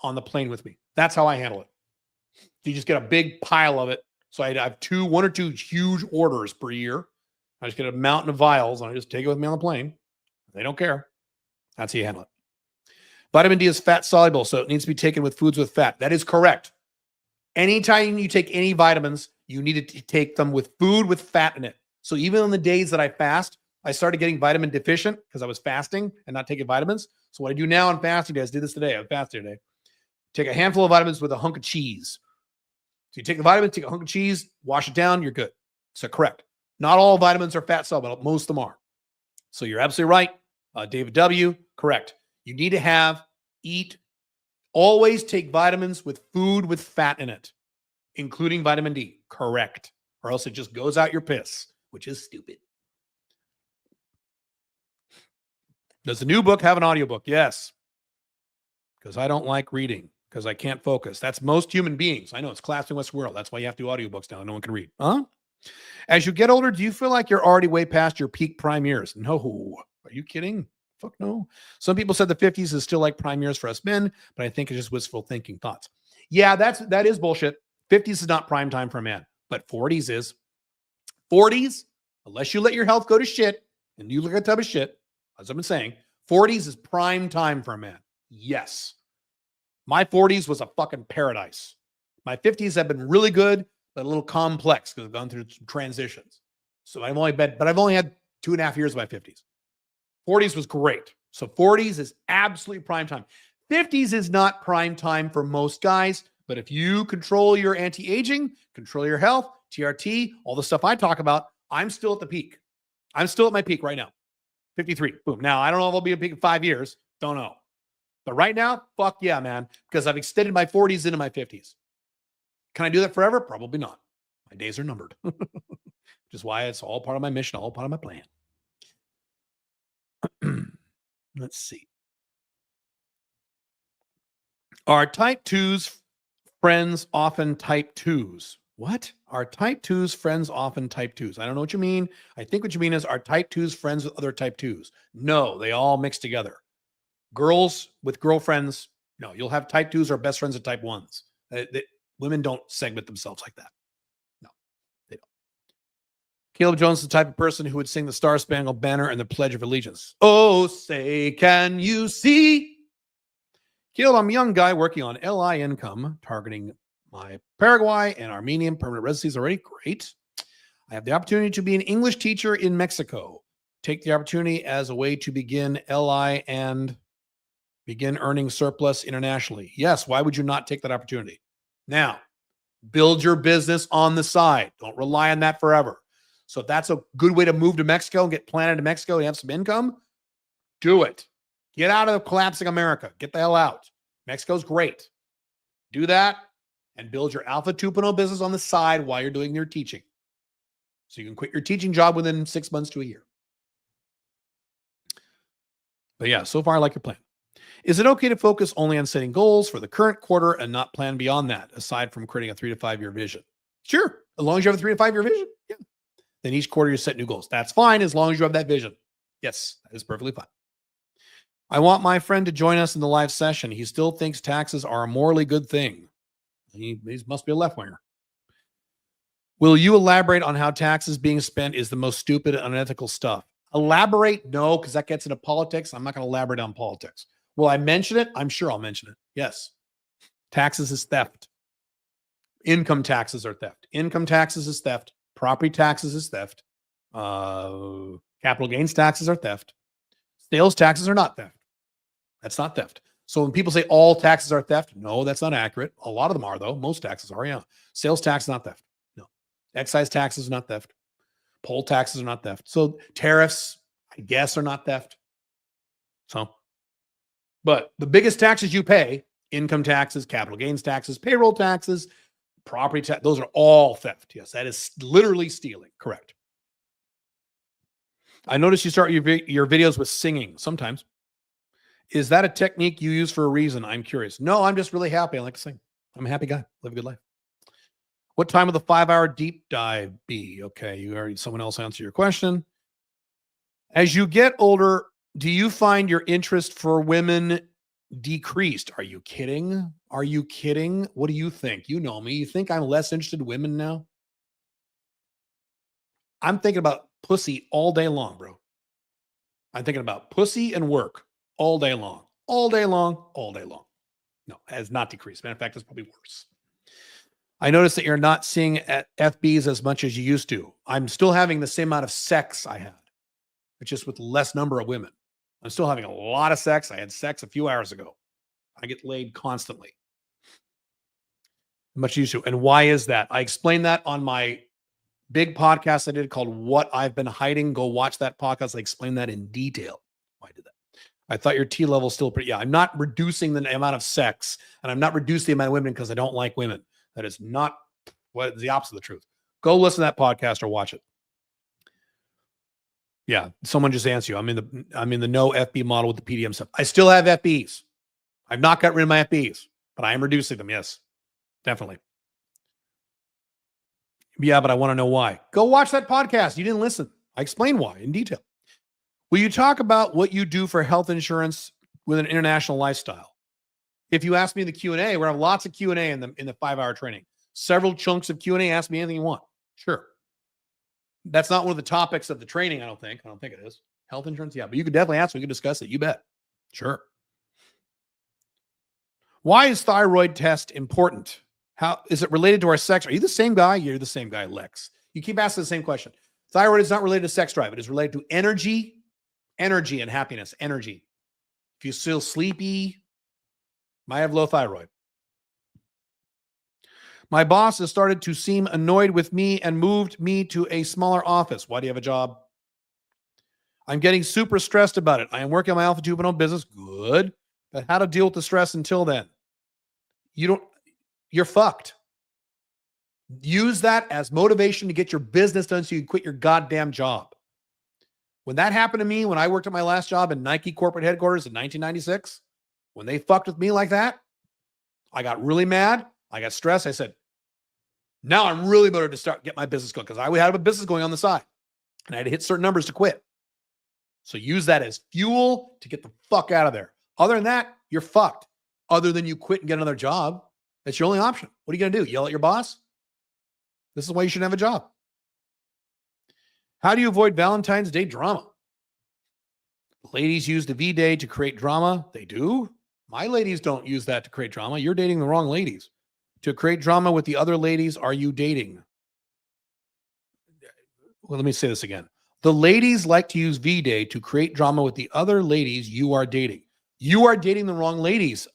on the plane with me. That's how I handle it. You just get a big pile of it. So I have one or two huge orders per year. I just get a mountain of vials and I just take it with me on the plane. They don't care. That's how you handle it. Vitamin D is fat soluble, so it needs to be taken with foods with fat. That is correct. Anytime you take any vitamins, you need to take them with food with fat in it. So even on the days that I fast, I started getting vitamin deficient because I was fasting and not taking vitamins. So what I do now on fasting days, I did this today. I'm fasting today. Take a handful of vitamins with a hunk of cheese. So you take the vitamins, take a hunk of cheese, wash it down, you're good. So correct. Not all vitamins are fat soluble, most of them are. So you're absolutely right. David W., correct. You need to always take vitamins with food with fat in it, including vitamin D. Correct. Or else it just goes out your piss, which is stupid. Does the new book have an audiobook? Yes. Because I don't like reading, because I can't focus. That's most human beings. I know it's class in West World. That's why you have to do audiobooks now. No one can read. Huh? As you get older, do you feel like you're already way past your peak prime years? No. Are you kidding? Fuck no. Some people said the 50s is still like prime years for us men, but I think it's just wistful thinking thoughts. Yeah, that is bullshit. 50s is not prime time for a man, but 40s is. 40s, unless you let your health go to shit, and you look at a tub of shit, as I've been saying, 40s is prime time for a man. Yes. My 40s was a fucking paradise. My 50s have been really good, but a little complex because I've gone through some transitions. So I've only had 2.5 years of my 50s. 40s was great. So 40s is absolutely prime time. 50s is not prime time for most guys, but if you control your anti-aging, control your health, TRT, all the stuff I talk about, I'm still at the peak. I'm still at my peak right now. 53. Boom. Now, I don't know if I'll be at peak in 5 years. Don't know. But right now, fuck yeah, man, because I've extended my 40s into my 50s. Can I do that forever? Probably not. My days are numbered, which is why it's all part of my mission, all part of my plan. Let's see. Are type 2s friends often type 2s? What? Are type 2s friends often type 2s? I don't know what you mean. I think what you mean is, are type 2s friends with other type 2s? No, they all mix together. Girls with girlfriends, no, you'll have type 2s or best friends of type 1s. Women don't segment themselves like that. No, they don't. Caleb Jones is the type of person who would sing the Star Spangled Banner and the Pledge of Allegiance. Oh, say, can you see? Caleb, I'm a young guy working on LI income, targeting my Paraguay and Armenian permanent residencies already. Great. I have the opportunity to be an English teacher in Mexico. Take the opportunity as a way to begin LI and begin earning surplus internationally. Yes, why would you not take that opportunity? Now, build your business on the side. Don't rely on that forever. So if that's a good way to move to Mexico and get planted in Mexico and have some income, do it. Get out of collapsing America. Get the hell out. Mexico's great. Do that and build your Alpha 2.0 business on the side while you're doing your teaching. So you can quit your teaching job within 6 months to a year. But yeah, so far I like your plan. Is it okay to focus only on setting goals for the current quarter and not plan beyond that, aside from creating a 3 to 5 year vision? Sure. As long as you have a 3 to 5 year vision. Yeah. Then each quarter you set new goals. That's fine as long as you have that vision. Yes, that is perfectly fine. I want my friend to join us in the live session. He still thinks taxes are a morally good thing. He must be a left winger. Will you elaborate on how taxes being spent is the most stupid and unethical stuff? Elaborate? No, because that gets into politics. I'm not going to elaborate on politics. Will I mention it? I'm sure I'll mention it. Yes. Taxes is theft. Income taxes are theft. Income taxes is theft. Property taxes is theft. Capital gains taxes are theft. Sales taxes are not theft. That's not theft. So when people say all taxes are theft, no, that's not accurate. A lot of them are, though. Most taxes are, yeah. Sales tax is not theft. No. Excise taxes are not theft. Poll taxes are not theft. So tariffs, I guess, are not theft. So, but the biggest taxes you pay, income taxes, capital gains taxes, payroll taxes, property tax, those are all theft. Yes, that is literally stealing. Correct. I notice you start your videos with singing sometimes. Is that a technique you use for a reason? I'm curious. No, I'm just really happy. I like to sing. I'm a happy guy. Live a good life. What time will the 5-hour deep dive be? Okay, you already, someone else answered your question. As you get older, do you find your interest for women decreased? Are you kidding? Are you kidding? What do you think? You know me. You think I'm less interested in women now? I'm thinking about pussy all day long, bro. I'm thinking about pussy and work all day long. All day long, all day long. No, it has not decreased. Matter of fact, it's probably worse. I noticed that you're not seeing at FBs as much as you used to. I'm still having the same amount of sex I had. It's just with less number of women. I'm still having a lot of sex. I had sex a few hours ago. I get laid constantly. Much used to. And why is that? I explained that on my big podcast I did called What I've Been Hiding. Go watch that podcast. I explained that in detail. Why I did that. I thought your T level is still pretty. Yeah, I'm not reducing the amount of sex, and I'm not reducing the amount of women because I don't like women. That is not what is the opposite of the truth. Go listen to that podcast or watch it. Yeah, someone just answered you. I'm in the no FB model with the PDM stuff. I still have FBs. I've not got rid of my FBs, but I am reducing them. Yes, definitely. Yeah, but I want to know why. Go watch that podcast. You didn't listen. I explain why in detail. Will you talk about what you do for health insurance with an international lifestyle? If you ask me in the Q&A, we're going to have lots of Q&A in the 5-hour training. Several chunks of Q&A. Ask me anything you want. Sure. That's not one of the topics of the training, I don't think. I don't think it is. Health insurance? Yeah, but you could definitely ask. We could discuss it. You bet. Sure. Why is thyroid test important? How is it related to our sex? Are you the same guy? You're the same guy, Lex. You keep asking the same question. Thyroid is not related to sex drive. It is related to energy and happiness. Energy. If you feel sleepy, might have low thyroid. My boss has started to seem annoyed with me and moved me to a smaller office. Why do you have a job? I'm getting super stressed about it. I am working on my Alpha 2.0 business. Good. But how to deal with the stress until then? You're fucked. Use that as motivation to get your business done so you can quit your goddamn job. When that happened to me, when I worked at my last job in Nike corporate headquarters in 1996, when they fucked with me like that, I got really mad. I got stressed. I said, now I'm really motivated to get my business going because I would have a business going on the side and I had to hit certain numbers to quit. So use that as fuel to get the fuck out of there. Other than that, you're fucked. Other than you quit and get another job, that's your only option. What are you going to do? Yell at your boss? This is why you shouldn't have a job. How do you avoid Valentine's Day drama? Ladies use the V-Day to create drama. They do. My ladies don't use that to create drama. You're dating the wrong ladies. To create drama with the other ladies, are you dating? Well, let me say this again. The ladies like to use V-Day to create drama with the other ladies you are dating. You are dating the wrong ladies.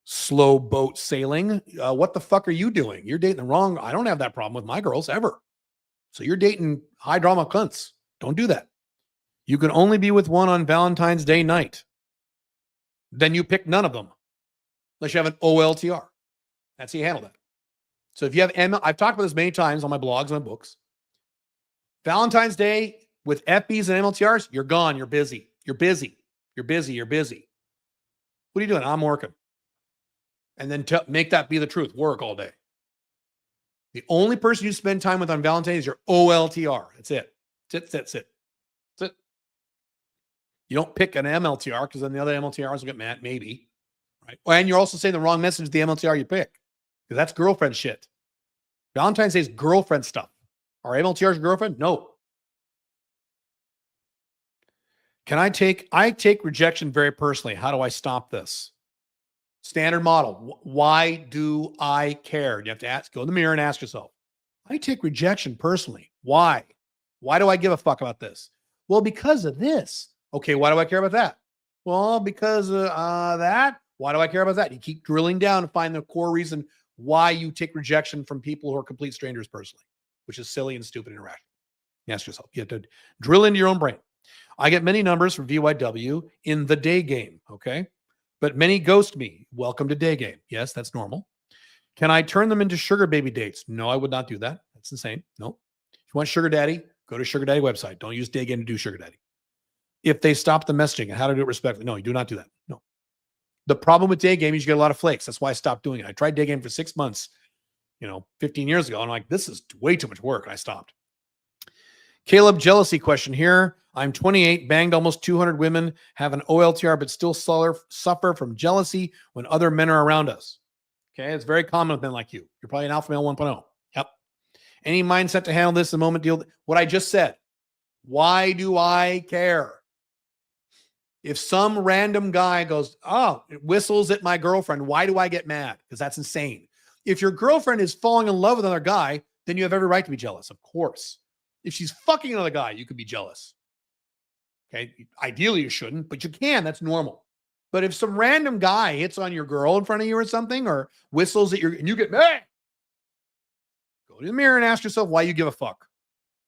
Slow boat sailing. What the fuck are you doing? You're dating the wrong. I don't have that problem with my girls ever. So you're dating high drama cunts. Don't do that. You can only be with one on Valentine's Day night. Then you pick none of them. Unless you have an OLTR. That's how you handle that. So if you have I've talked about this many times on my blogs, my books. Valentine's Day with FBs and MLTRs, you're gone. You're busy. You're busy. You're busy. You're busy. What are you doing? I'm working. And then make that be the truth. Work all day. The only person you spend time with on Valentine's is your OLTR. That's it. That's it. You don't pick an MLTR because then the other MLTRs will get mad, maybe. Right? And you're also saying the wrong message to the MLTR you pick because that's girlfriend shit. Valentine's Day is girlfriend stuff. Are MLTRs your girlfriend? No. I take rejection very personally. How do I stop this? Standard model. Why do I care? You have to go in the mirror and ask yourself. I take rejection personally. Why? Why do I give a fuck about this? Well, because of this. Okay, why do I care about that? Well, because of that. Why do I care about that? You keep drilling down and find the core reason why you take rejection from people who are complete strangers personally, which is silly and stupid and irrational. You ask yourself. You have to drill into your own brain. I get many numbers from VYW in the day game, okay? But many ghost me. Welcome to day game. Yes, that's normal. Can I turn them into sugar baby dates? No, I would not do that. That's insane. No. If you want sugar daddy, go to sugar daddy website. Don't use day game to do sugar daddy. If they stop the messaging and how to do it respectfully. No, you do not do that. No. The problem with day game is you get a lot of flakes. That's why I stopped doing it. I tried day game for 6 months, 15 years ago. And I'm like, this is way too much work. And I stopped. Caleb, jealousy question here. I'm 28, banged almost 200 women, have an OLTR, but still suffer from jealousy when other men are around us. Okay, it's very common with men like you. You're probably an alpha male 1.0. Yep. Any mindset to handle this the moment deal? What I just said. Why do I care? If some random guy goes, it whistles at my girlfriend, why do I get mad? Because that's insane. If your girlfriend is falling in love with another guy, then you have every right to be jealous, of course. If she's fucking another guy, you could be jealous. Okay. Ideally, you shouldn't, but you can. That's normal. But if some random guy hits on your girl in front of you or something, or whistles at and you get mad, go to the mirror and ask yourself why you give a fuck.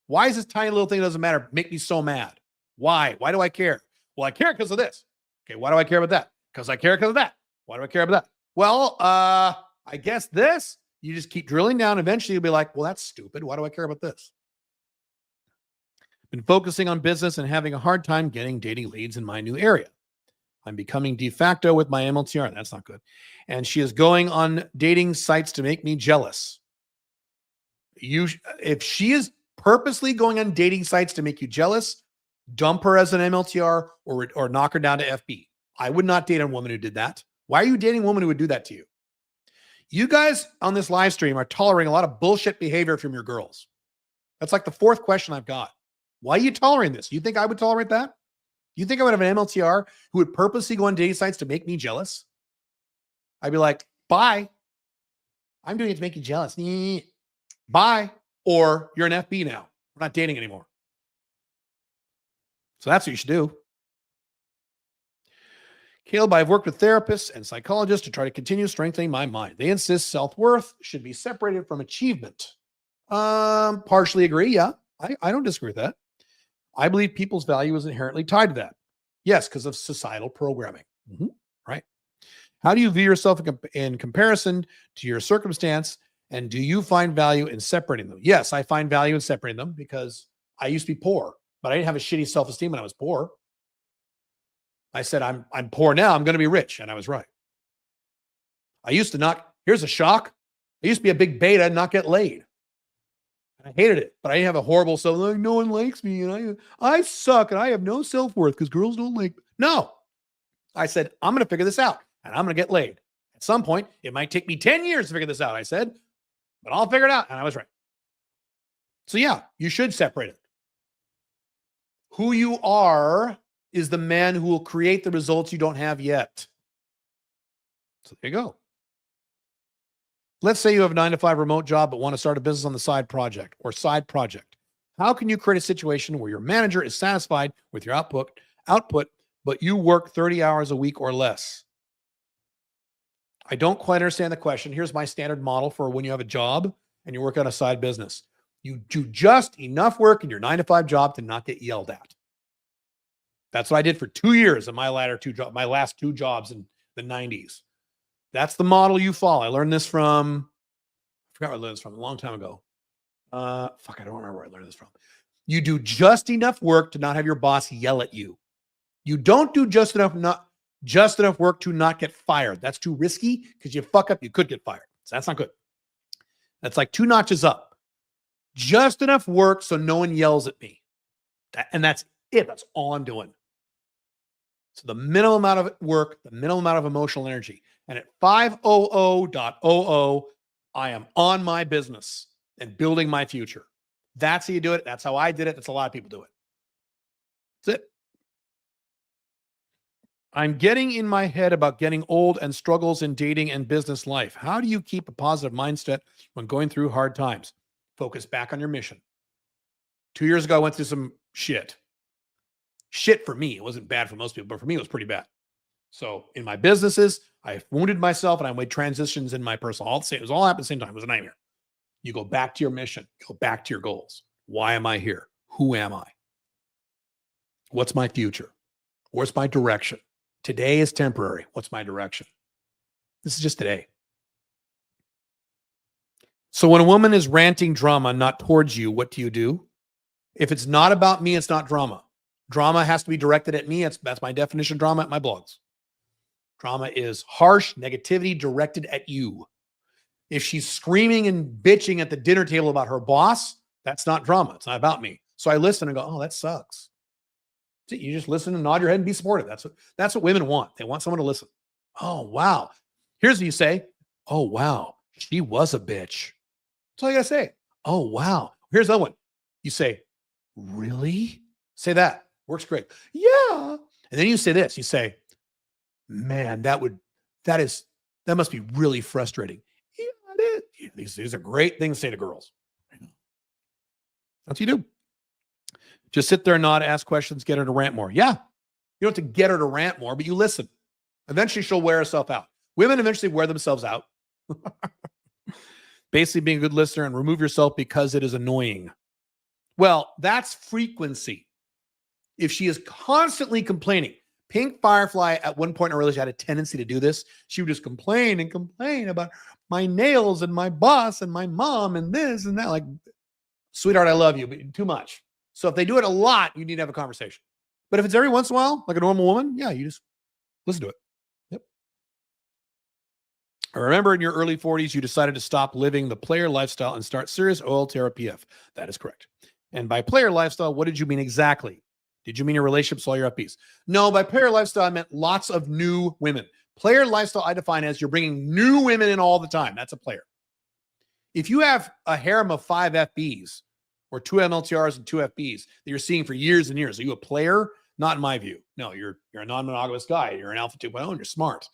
Why is this tiny little thing that doesn't matter make me so mad? Why? Why do I care? Well, I care because of this. Okay, why do I care about that? Because I care because of that. Why do I care about that? Well, I guess this. You just keep drilling down. Eventually, you'll be like, well, that's stupid. Why do I care about this? Been focusing on business and having a hard time getting dating leads in my new area. I'm becoming de facto with my MLTR. That's not good. And she is going on dating sites to make me jealous. If she is purposely going on dating sites to make you jealous, dump her as an MLTR or knock her down to FB. I would not date a woman who did that. Why are you dating a woman who would do that to you? You guys on this live stream are tolerating a lot of bullshit behavior from your girls. That's like the fourth question I've got. Why are you tolerating this? You think I would tolerate that? You think I would have an MLTR who would purposely go on dating sites to make me jealous? I'd be like, bye. I'm doing it to make you jealous. Bye. Or you're an FB now. We're not dating anymore. So that's what you should do. Caleb, I've worked with therapists and psychologists to try to continue strengthening my mind. They insist self-worth should be separated from achievement. Partially agree. Yeah, I don't disagree with that. I believe people's value is inherently tied to that. Yes, because of societal programming. Right. How do you view yourself in comparison to your circumstance? And do you find value in separating them? Yes, I find value in separating them because I used to be poor, but I didn't have a shitty self-esteem when I was poor. I said, I'm poor now. I'm going to be rich. And I was right. I used to not, here's a shock. I used to be a big beta and not get laid. I hated it, but I didn't have a horrible self. Like, no one likes me. And I suck and I have no self-worth because girls don't like me. No. I said, I'm going to figure this out and I'm going to get laid. At some point, it might take me 10 years to figure this out. I said, but I'll figure it out. And I was right. So yeah, you should separate it. Who you are is the man who will create the results you don't have yet. So there you go. Let's say you have a 9-to-5 remote job, but want to start a business on the side project. How can you create a situation where your manager is satisfied with your output, but you work 30 hours a week or less? I don't quite understand the question. Here's my standard model for when you have a job and you work on a side business. You do just enough work in your 9-to-5 job to not get yelled at. That's what I did for 2 years in my last two jobs in the 90s. That's the model you follow. I learned this from, I forgot where I learned this from a long time ago. I don't remember where I learned this from. You do just enough work to not have your boss yell at you. You don't do just enough work to not get fired. That's too risky because you fuck up, you could get fired. So that's not good. That's like 2 notches up. Just enough work so no one yells at me. And that's it. That's all I'm doing. So the minimum amount of work, the minimum amount of emotional energy. And at 500.00, I am on my business and building my future. That's how you do it. That's how I did it. That's a lot of people do it. That's it. I'm getting in my head about getting old and struggles in dating and business life. How do you keep a positive mindset when going through hard times? Focus back on your mission. 2 years ago, I went through some shit. Shit for me. It wasn't bad for most people, but for me, it was pretty bad. So in my businesses, I wounded myself and I made transitions in my personal. It was all happened at the same time. It was a nightmare. You go back to your mission. Go back to your goals. Why am I here? Who am I? What's my future? Where's my direction? Today is temporary. What's my direction? This is just today. So when a woman is ranting drama, not towards you, what do you do? If it's not about me, it's not drama. Drama has to be directed at me. That's my definition of drama at my blogs. Drama is harsh negativity directed at you. If she's screaming and bitching at the dinner table about her boss, that's not drama. It's not about me. So I listen and go, oh, that sucks. So you just listen and nod your head and be supportive. That's what women want. They want someone to listen. Oh, wow. Here's what you say. Oh, wow. She was a bitch. That's all you got to say. Oh, wow. Here's the other one. You say, really? Say that. Works great. Yeah. And then you say this. You say, man, that must be really frustrating. Yeah, it is. These are great things to say to girls. That's what you do. Just sit there and nod, ask questions, get her to rant more. Yeah. You don't have to get her to rant more, but you listen. Eventually, she'll wear herself out. Women eventually wear themselves out. Basically, being a good listener and remove yourself because it is annoying. Well, that's frequency. If she is constantly complaining, Pink Firefly at one point in her relationship had a tendency to do this. She would just complain and complain about my nails and my boss and my mom and this and that. Like, sweetheart, I love you, but too much. So if they do it a lot, you need to have a conversation. But if it's every once in a while, like a normal woman, yeah, you just listen to it. Yep. I remember in your early 40s, you decided to stop living the player lifestyle and start serious OLTRPF. That is correct. And by player lifestyle, what did you mean exactly? Did you mean your relationships, all your FBs? No, by player lifestyle, I meant lots of new women. Player lifestyle, I define as you're bringing new women in all the time. That's a player. If you have a harem of 5 FBs or 2 MLTRs and 2 FBs that you're seeing for years and years, are you a player? Not in my view. No, you're a non-monogamous guy. You're an alpha 2.0 and you're smart.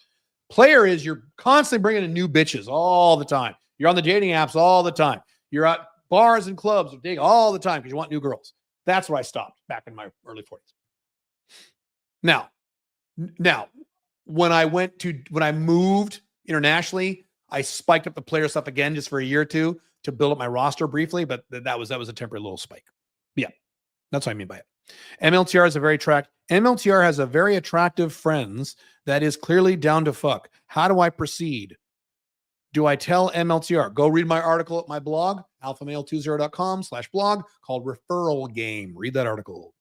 Player is you're constantly bringing in new bitches all the time. You're on the dating apps all the time. You're at bars and clubs dating all the time because you want new girls. That's where I stopped back in my early 40s. Now, when I moved internationally, I spiked up the player stuff again just for a year or two to build up my roster briefly, but that was a temporary little spike. Yeah, that's what I mean by it. MLTR has a very attractive friends that is clearly down to fuck. How do I proceed? Do I tell MLTR? Go read my article at my blog, alphamale20.com/blog called Referral Game. Read that article.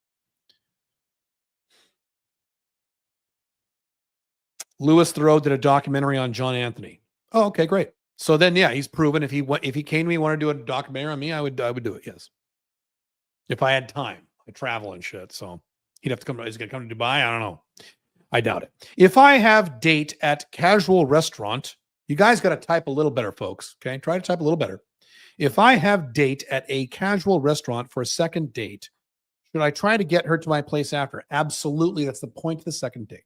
Louis Theroux did a documentary on John Anthony. Oh, okay, great. So then, yeah, he's proven if he came to me, wanted to do a documentary on me, I would do it. Yes. If I had time, I travel and shit. So he'd have to come. He's going to come to Dubai. I don't know. I doubt it. If I have date at casual restaurant, you guys got to type a little better, folks. Okay. Try to type a little better. If I have date at a casual restaurant for a second date, should I try to get her to my place after? Absolutely. That's the point of the second date.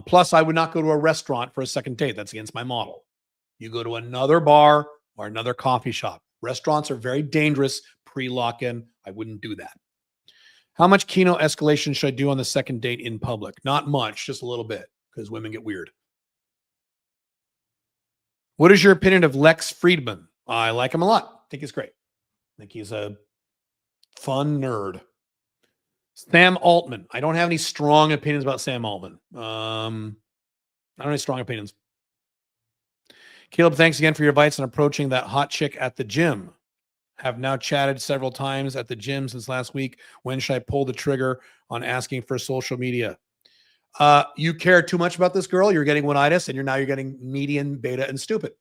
Plus, I would not go to a restaurant for a second date. That's against my model. You go to another bar or another coffee shop. Restaurants are very dangerous pre-lock-in. I wouldn't do that. How much keno escalation should I do on the second date in public? Not much, just a little bit, because women get weird. What is your opinion of Lex Friedman? I like him a lot. I think he's great. I think he's a fun nerd. Sam Altman. I don't have any strong opinions about Sam Altman. I don't have any strong opinions. Caleb, thanks again for your advice on approaching that hot chick at the gym. Have now chatted several times at the gym since last week. When should I pull the trigger on asking for social media? You care too much about this girl. You're getting one-itis, and you're getting median, beta, and stupid.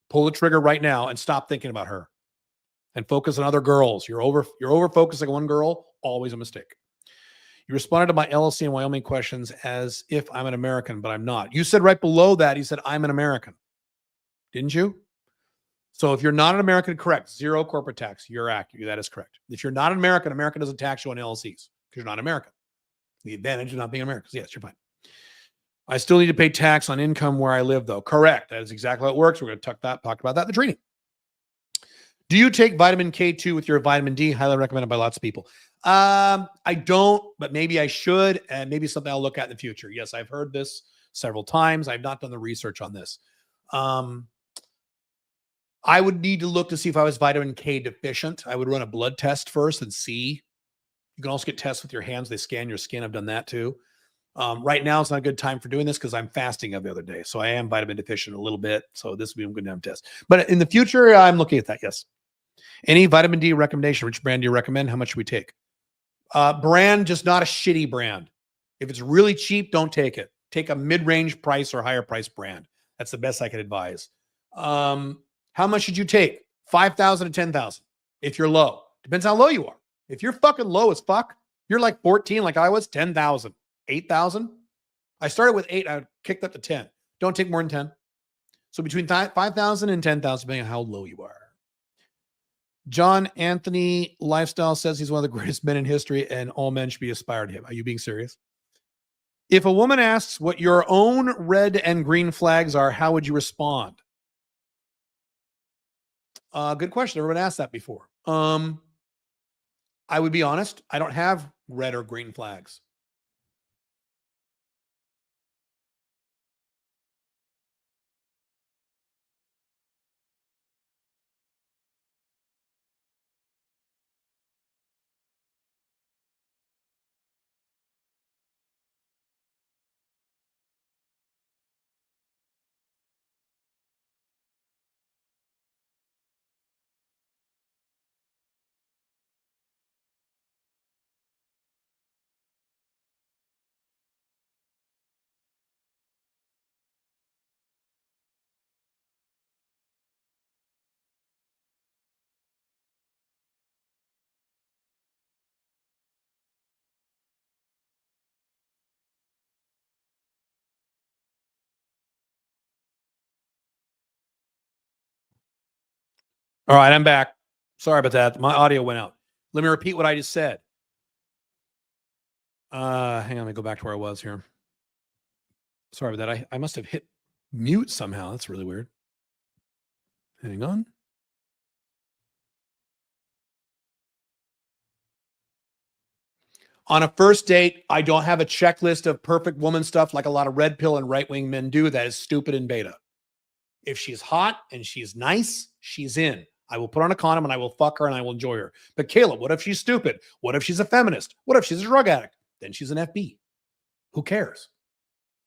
Pull the trigger right now and stop thinking about her. And focus on other girls. You're over focusing on one girl, always a mistake. You responded to my LLC and Wyoming questions as if I'm an American, but I'm not. You said right below that, you said I'm an American. Didn't you? So if you're not an American, correct. 0 corporate tax. You're accurate. That is correct. If you're not an American, America doesn't tax you on LLCs because you're not American. The advantage of not being American. So yes, you're fine. I still need to pay tax on income where I live, though. Correct. That is exactly how it works. We're going to talk about that in the training. Do you take vitamin K2 with your vitamin D? Highly recommended by lots of people. I don't, but maybe I should, and maybe something I'll look at in the future. Yes, I've heard this several times. I've not done the research on this. I would need to look to see if I was vitamin K deficient. I would run a blood test first and see. You can also get tests with your hands. They scan your skin. I've done that too. Right now, it's not a good time for doing this because I'm fasting every other day. So I am vitamin deficient a little bit. So this would be a good test. But in the future, I'm looking at that. Yes. Any vitamin D recommendation? Which brand do you recommend? How much should we take? Brand, just not a shitty brand. If it's really cheap, don't take it. Take a mid-range price or higher price brand. That's the best I can advise. How much should you take? 5,000 to 10,000. If you're low, depends how low you are. If you're fucking low as fuck, you're like 14, like I was, 10,000, 8,000. I started with 8. I kicked up to 10. Don't take more than 10. So between 5,000 and 10,000, depending on how low you are. John Anthony Lifestyle says he's one of the greatest men in history and all men should be aspired to him. Are you being serious? If a woman asks what your own red and green flags are, how would you respond? Good question. Everyone asked that before. I would be honest. I don't have red or green flags. All right, I'm back. Sorry about that. My audio went out. Let me repeat what I just said. Hang on, let me go back to where I was here. Sorry about that. I must have hit mute somehow. That's really weird. Hang on. On a first date, I don't have a checklist of perfect woman stuff like a lot of red pill and right-wing men do. That is stupid and beta. If she's hot and she's nice, she's in. I will put on a condom and I will fuck her and I will enjoy her. But Caleb, what if she's stupid? What if she's a feminist? What if she's a drug addict? Then she's an FB. Who cares?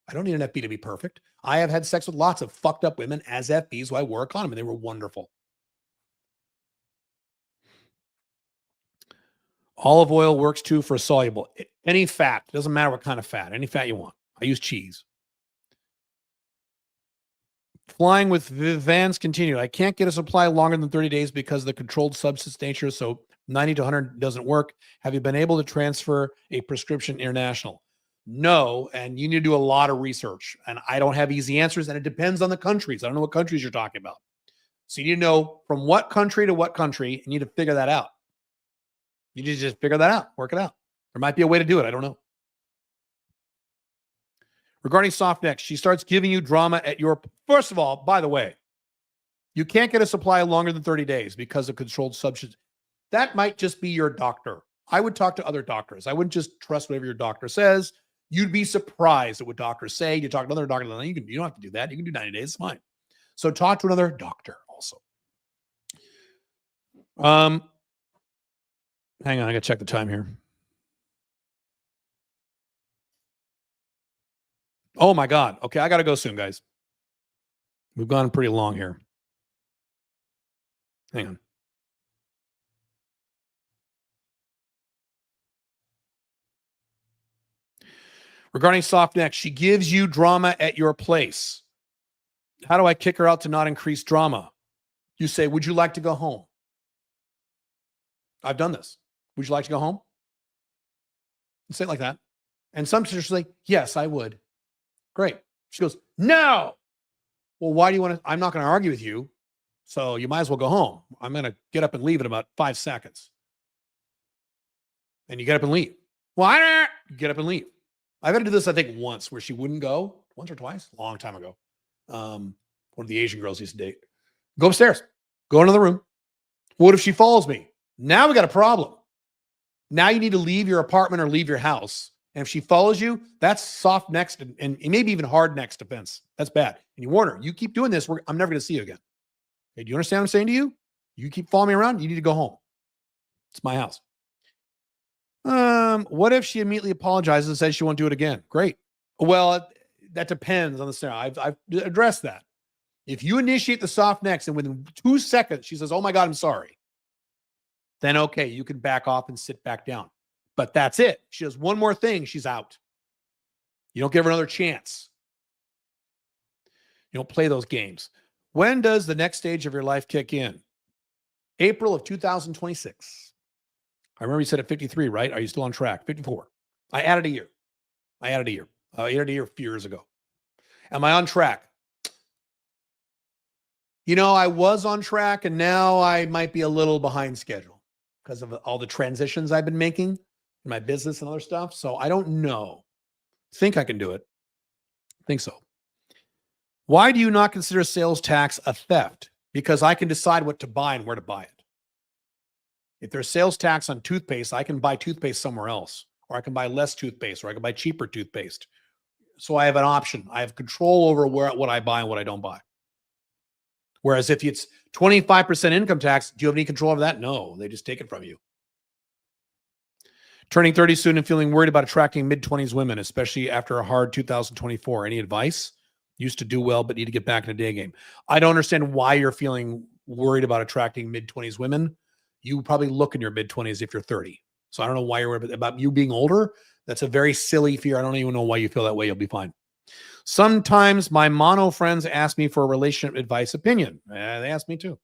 I don't need an FB to be perfect. I have had sex with lots of fucked up women as FBs who I wore a condom and they were wonderful. Olive oil works too for soluble. Any fat, doesn't matter what kind of fat, any fat you want. I use cheese. Flying with Vans continued. I can't get a supply longer than 30 days because of the controlled substance nature. So 90 to 100 doesn't work. Have you been able to transfer a prescription international? No. And you need to do a lot of research. And I don't have easy answers. And it depends on the countries. I don't know what countries you're talking about. So you need to know from what country to what country. And you need to figure that out. You need to just figure that out. Work it out. There might be a way to do it. I don't know. Regarding soft necks, she starts giving you drama at your... First of all, by the way, you can't get a supply longer than 30 days because of controlled substance. That might just be your doctor. I would talk to other doctors. I wouldn't just trust whatever your doctor says. You'd be surprised at what doctors say. You talk to another doctor, you don't have to do that. You can do 90 days, it's fine. So talk to another doctor also. Hang on, I gotta check the time here. Oh my God. Okay, I gotta go soon, guys. We've gone pretty long here. Hang on. Regarding soft neck, she gives you drama at your place. How do I kick her out to not increase drama? You say, would you like to go home? I've done this. Would you like to go home? You say it like that. And some teachers say, yes, I would. Great. She goes, no. Well, why do you want to? I'm not going to argue with you. So you might as well go home. I'm going to get up and leave in about 5 seconds. And you get up and leave. Well, you get up and leave. I've had to do this, I think, once where she wouldn't go. Once or twice. A long time ago. One of the Asian girls used to date. Go upstairs. Go into the room. What if she follows me? Now we got a problem. Now you need to leave your apartment or leave your house. And if she follows you, that's soft next and maybe even hard next offense. That's bad. And you warn her, you keep doing this, I'm never going to see you again. Okay, do you understand what I'm saying to you? You keep following me around, you need to go home. It's my house. What if she immediately apologizes and says she won't do it again? Great. Well, that depends on the scenario. I've addressed that. If you initiate the soft next and within 2 seconds she says, oh my God, I'm sorry, then okay, you can back off and sit back down. But that's it. She does one more thing, she's out. You don't give her another chance. You don't play those games. When does the next stage of your life kick in? April of 2026. I remember you said at 53, right? Are you still on track? 54. I added a year. I added a year a few years ago. Am I on track? You know, I was on track and now I might be a little behind schedule because of all the transitions I've been making in my business and other stuff. So I don't know. Think I can do it. Think so. Why do you not consider sales tax a theft? Because I can decide what to buy and where to buy it. If there's sales tax on toothpaste, I can buy toothpaste somewhere else, or I can buy less toothpaste, or I can buy cheaper toothpaste. So I have an option. I have control over what I buy and what I don't buy. Whereas if it's 25% income tax, do you have any control over that? No, they just take it from you. Turning 30 soon and feeling worried about attracting mid-20s women, especially after a hard 2024. Any advice? Used to do well, but need to get back in the day game. I don't understand why you're feeling worried about attracting mid-20s women. You probably look in your mid-20s if you're 30. So I don't know why you're worried about you being older. That's a very silly fear. I don't even know why you feel that way. You'll be fine. Sometimes my mono friends ask me for a relationship advice opinion. They ask me too.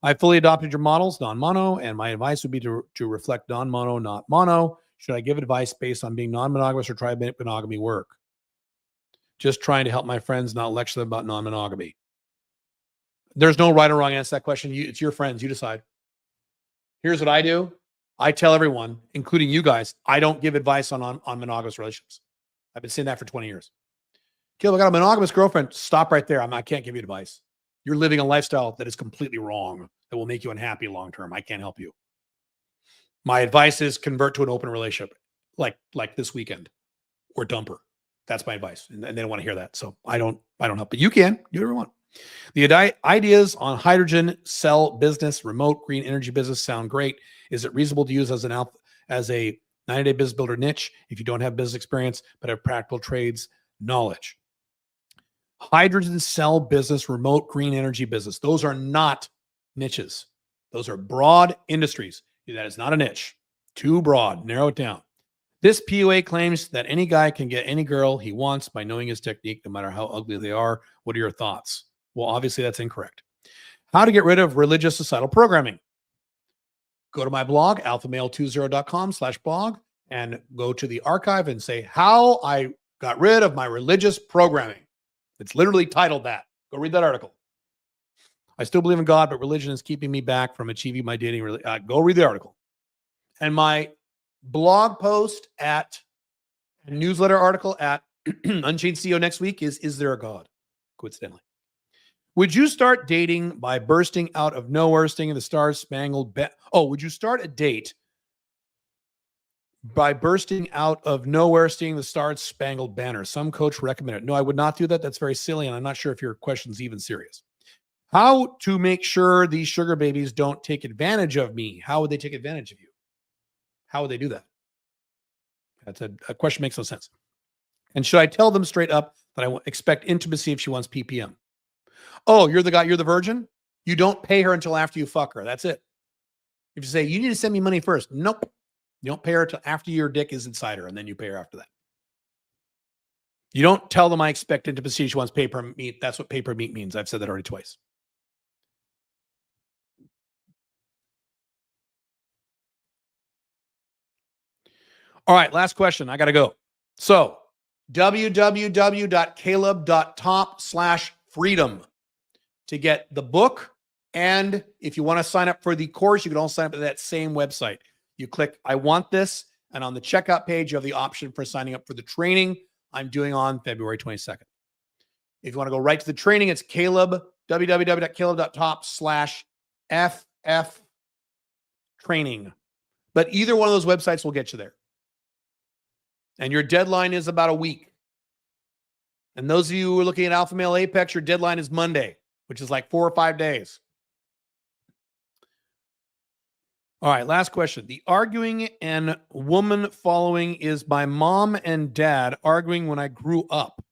I fully adopted your models, non-mono, and my advice would be to reflect non-mono, not mono. Should I give advice based on being non-monogamous or try monogamy work? Just trying to help my friends, not lecture them about non-monogamy. There's no right or wrong answer to that question. It's your friends. You decide. Here's what I do. I tell everyone, including you guys, I don't give advice on monogamous relationships. I've been saying that for 20 years. Caleb, I got a monogamous girlfriend. Stop right there. I can't give you advice. You're living a lifestyle that is completely wrong, that will make you unhappy long term. I can't help you. My advice is convert to an open relationship, like this weekend, or dump her. That's my advice, and they don't want to hear that. So I don't help. But you can do whatever you want. The ideas on hydrogen cell business, remote green energy business sound great. Is it reasonable to use as a 90-day business builder niche if you don't have business experience but have practical trades knowledge? Hydrogen cell business, remote green energy business. Those are not niches. Those are broad industries. That is not a niche. Too broad. Narrow it down. This PUA claims that any guy can get any girl he wants by knowing his technique, no matter how ugly they are. What are your thoughts? Well, obviously that's incorrect. How to get rid of religious societal programming. Go to my blog, alphamale20.com/blog, and go to the archive and say how I got rid of my religious programming. It's literally titled that. Go read that article. I still believe in God, but religion is keeping me back from achieving my dating. Go read the article. And my blog post at newsletter article at Unchained CEO next week is there a God? Coincidentally. Would you start dating by bursting out of nowhere, singing the Stars Spangled Banner? Oh, would you start a date by bursting out of nowhere, singing the Stars Spangled Banner? Some coach recommended it. No, I would not do that. That's very silly, and I'm not sure if your question's even serious. How to make sure these sugar babies don't take advantage of me? How would they take advantage of you? How would they do that? That's a question makes no sense. And should I tell them straight up that I expect intimacy if she wants PPM? Oh, you're the guy, you're the virgin? You don't pay her until after you fuck her. That's it. If you say, you need to send me money first. Nope. You don't pay her until after your dick is inside her, and then you pay her after that. You don't tell them I expect intimacy. She wants paper meat. That's what paper meat means. I've said that already twice. All right, last question. I got to go. So, www.caleb.top/freedom to get the book. And if you want to sign up for the course, you can also sign up at that same website. You click, I want this. And on the checkout page, you have the option for signing up for the training I'm doing on February 22nd. If you want to go right to the training, it's Caleb, www.caleb.top/FF training. But either one of those websites will get you there. And your deadline is about a week. And those of you who are looking at Alpha Male Apex, your deadline is Monday, which is like 4 or 5 days. All right, last question. The arguing and woman following is my mom and dad arguing when I grew up.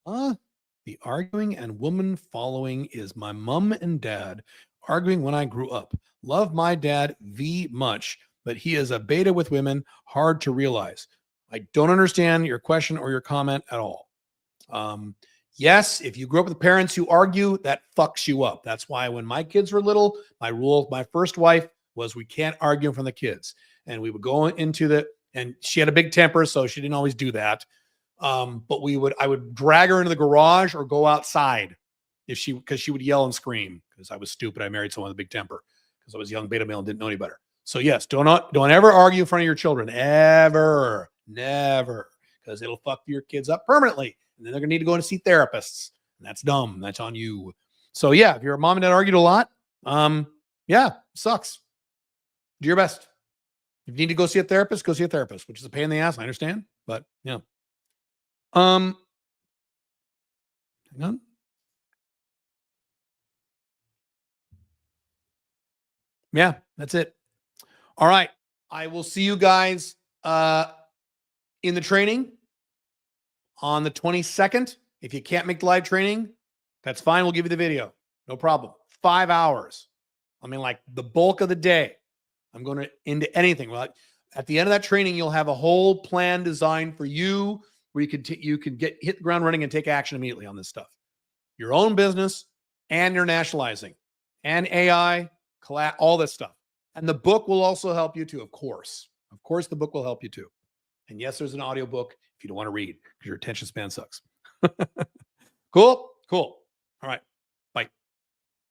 The arguing and woman following is my mom and dad arguing when I grew up. Love my dad V much, but he is a beta with women, hard to realize. I don't understand your question or your comment at all. Yes, if you grew up with parents who argue, that fucks you up. That's why when my kids were little, my rule, my first wife was we can't argue in front of the kids. And we would go into and she had a big temper, so she didn't always do that. But I would drag her into the garage or go outside because she would yell and scream because I was stupid. I married someone with a big temper because I was young beta male and didn't know any better. So yes, don't ever argue in front of your children. Ever. Never. Because it'll fuck your kids up permanently. And then they're going to need to go and see therapists. And that's dumb. That's on you. So yeah, if your mom and dad argued a lot, yeah, sucks. Do your best. If you need to go see a therapist, go see a therapist, which is a pain in the ass. I understand. But yeah. Hang on. Yeah, that's it. All right. I will see you guys in the training on the 22nd. If you can't make the live training, that's fine. We'll give you the video. No problem. 5 hours. I mean, like the bulk of the day. I'm going into anything. Well, at the end of that training, you'll have a whole plan designed for you where you can hit the ground running and take action immediately on this stuff. Your own business and internationalizing and AI, all this stuff. And the book will also help you too, of course. Of course, the book will help you too. And yes, there's an audio book if you don't want to read because your attention span sucks. Cool. All right.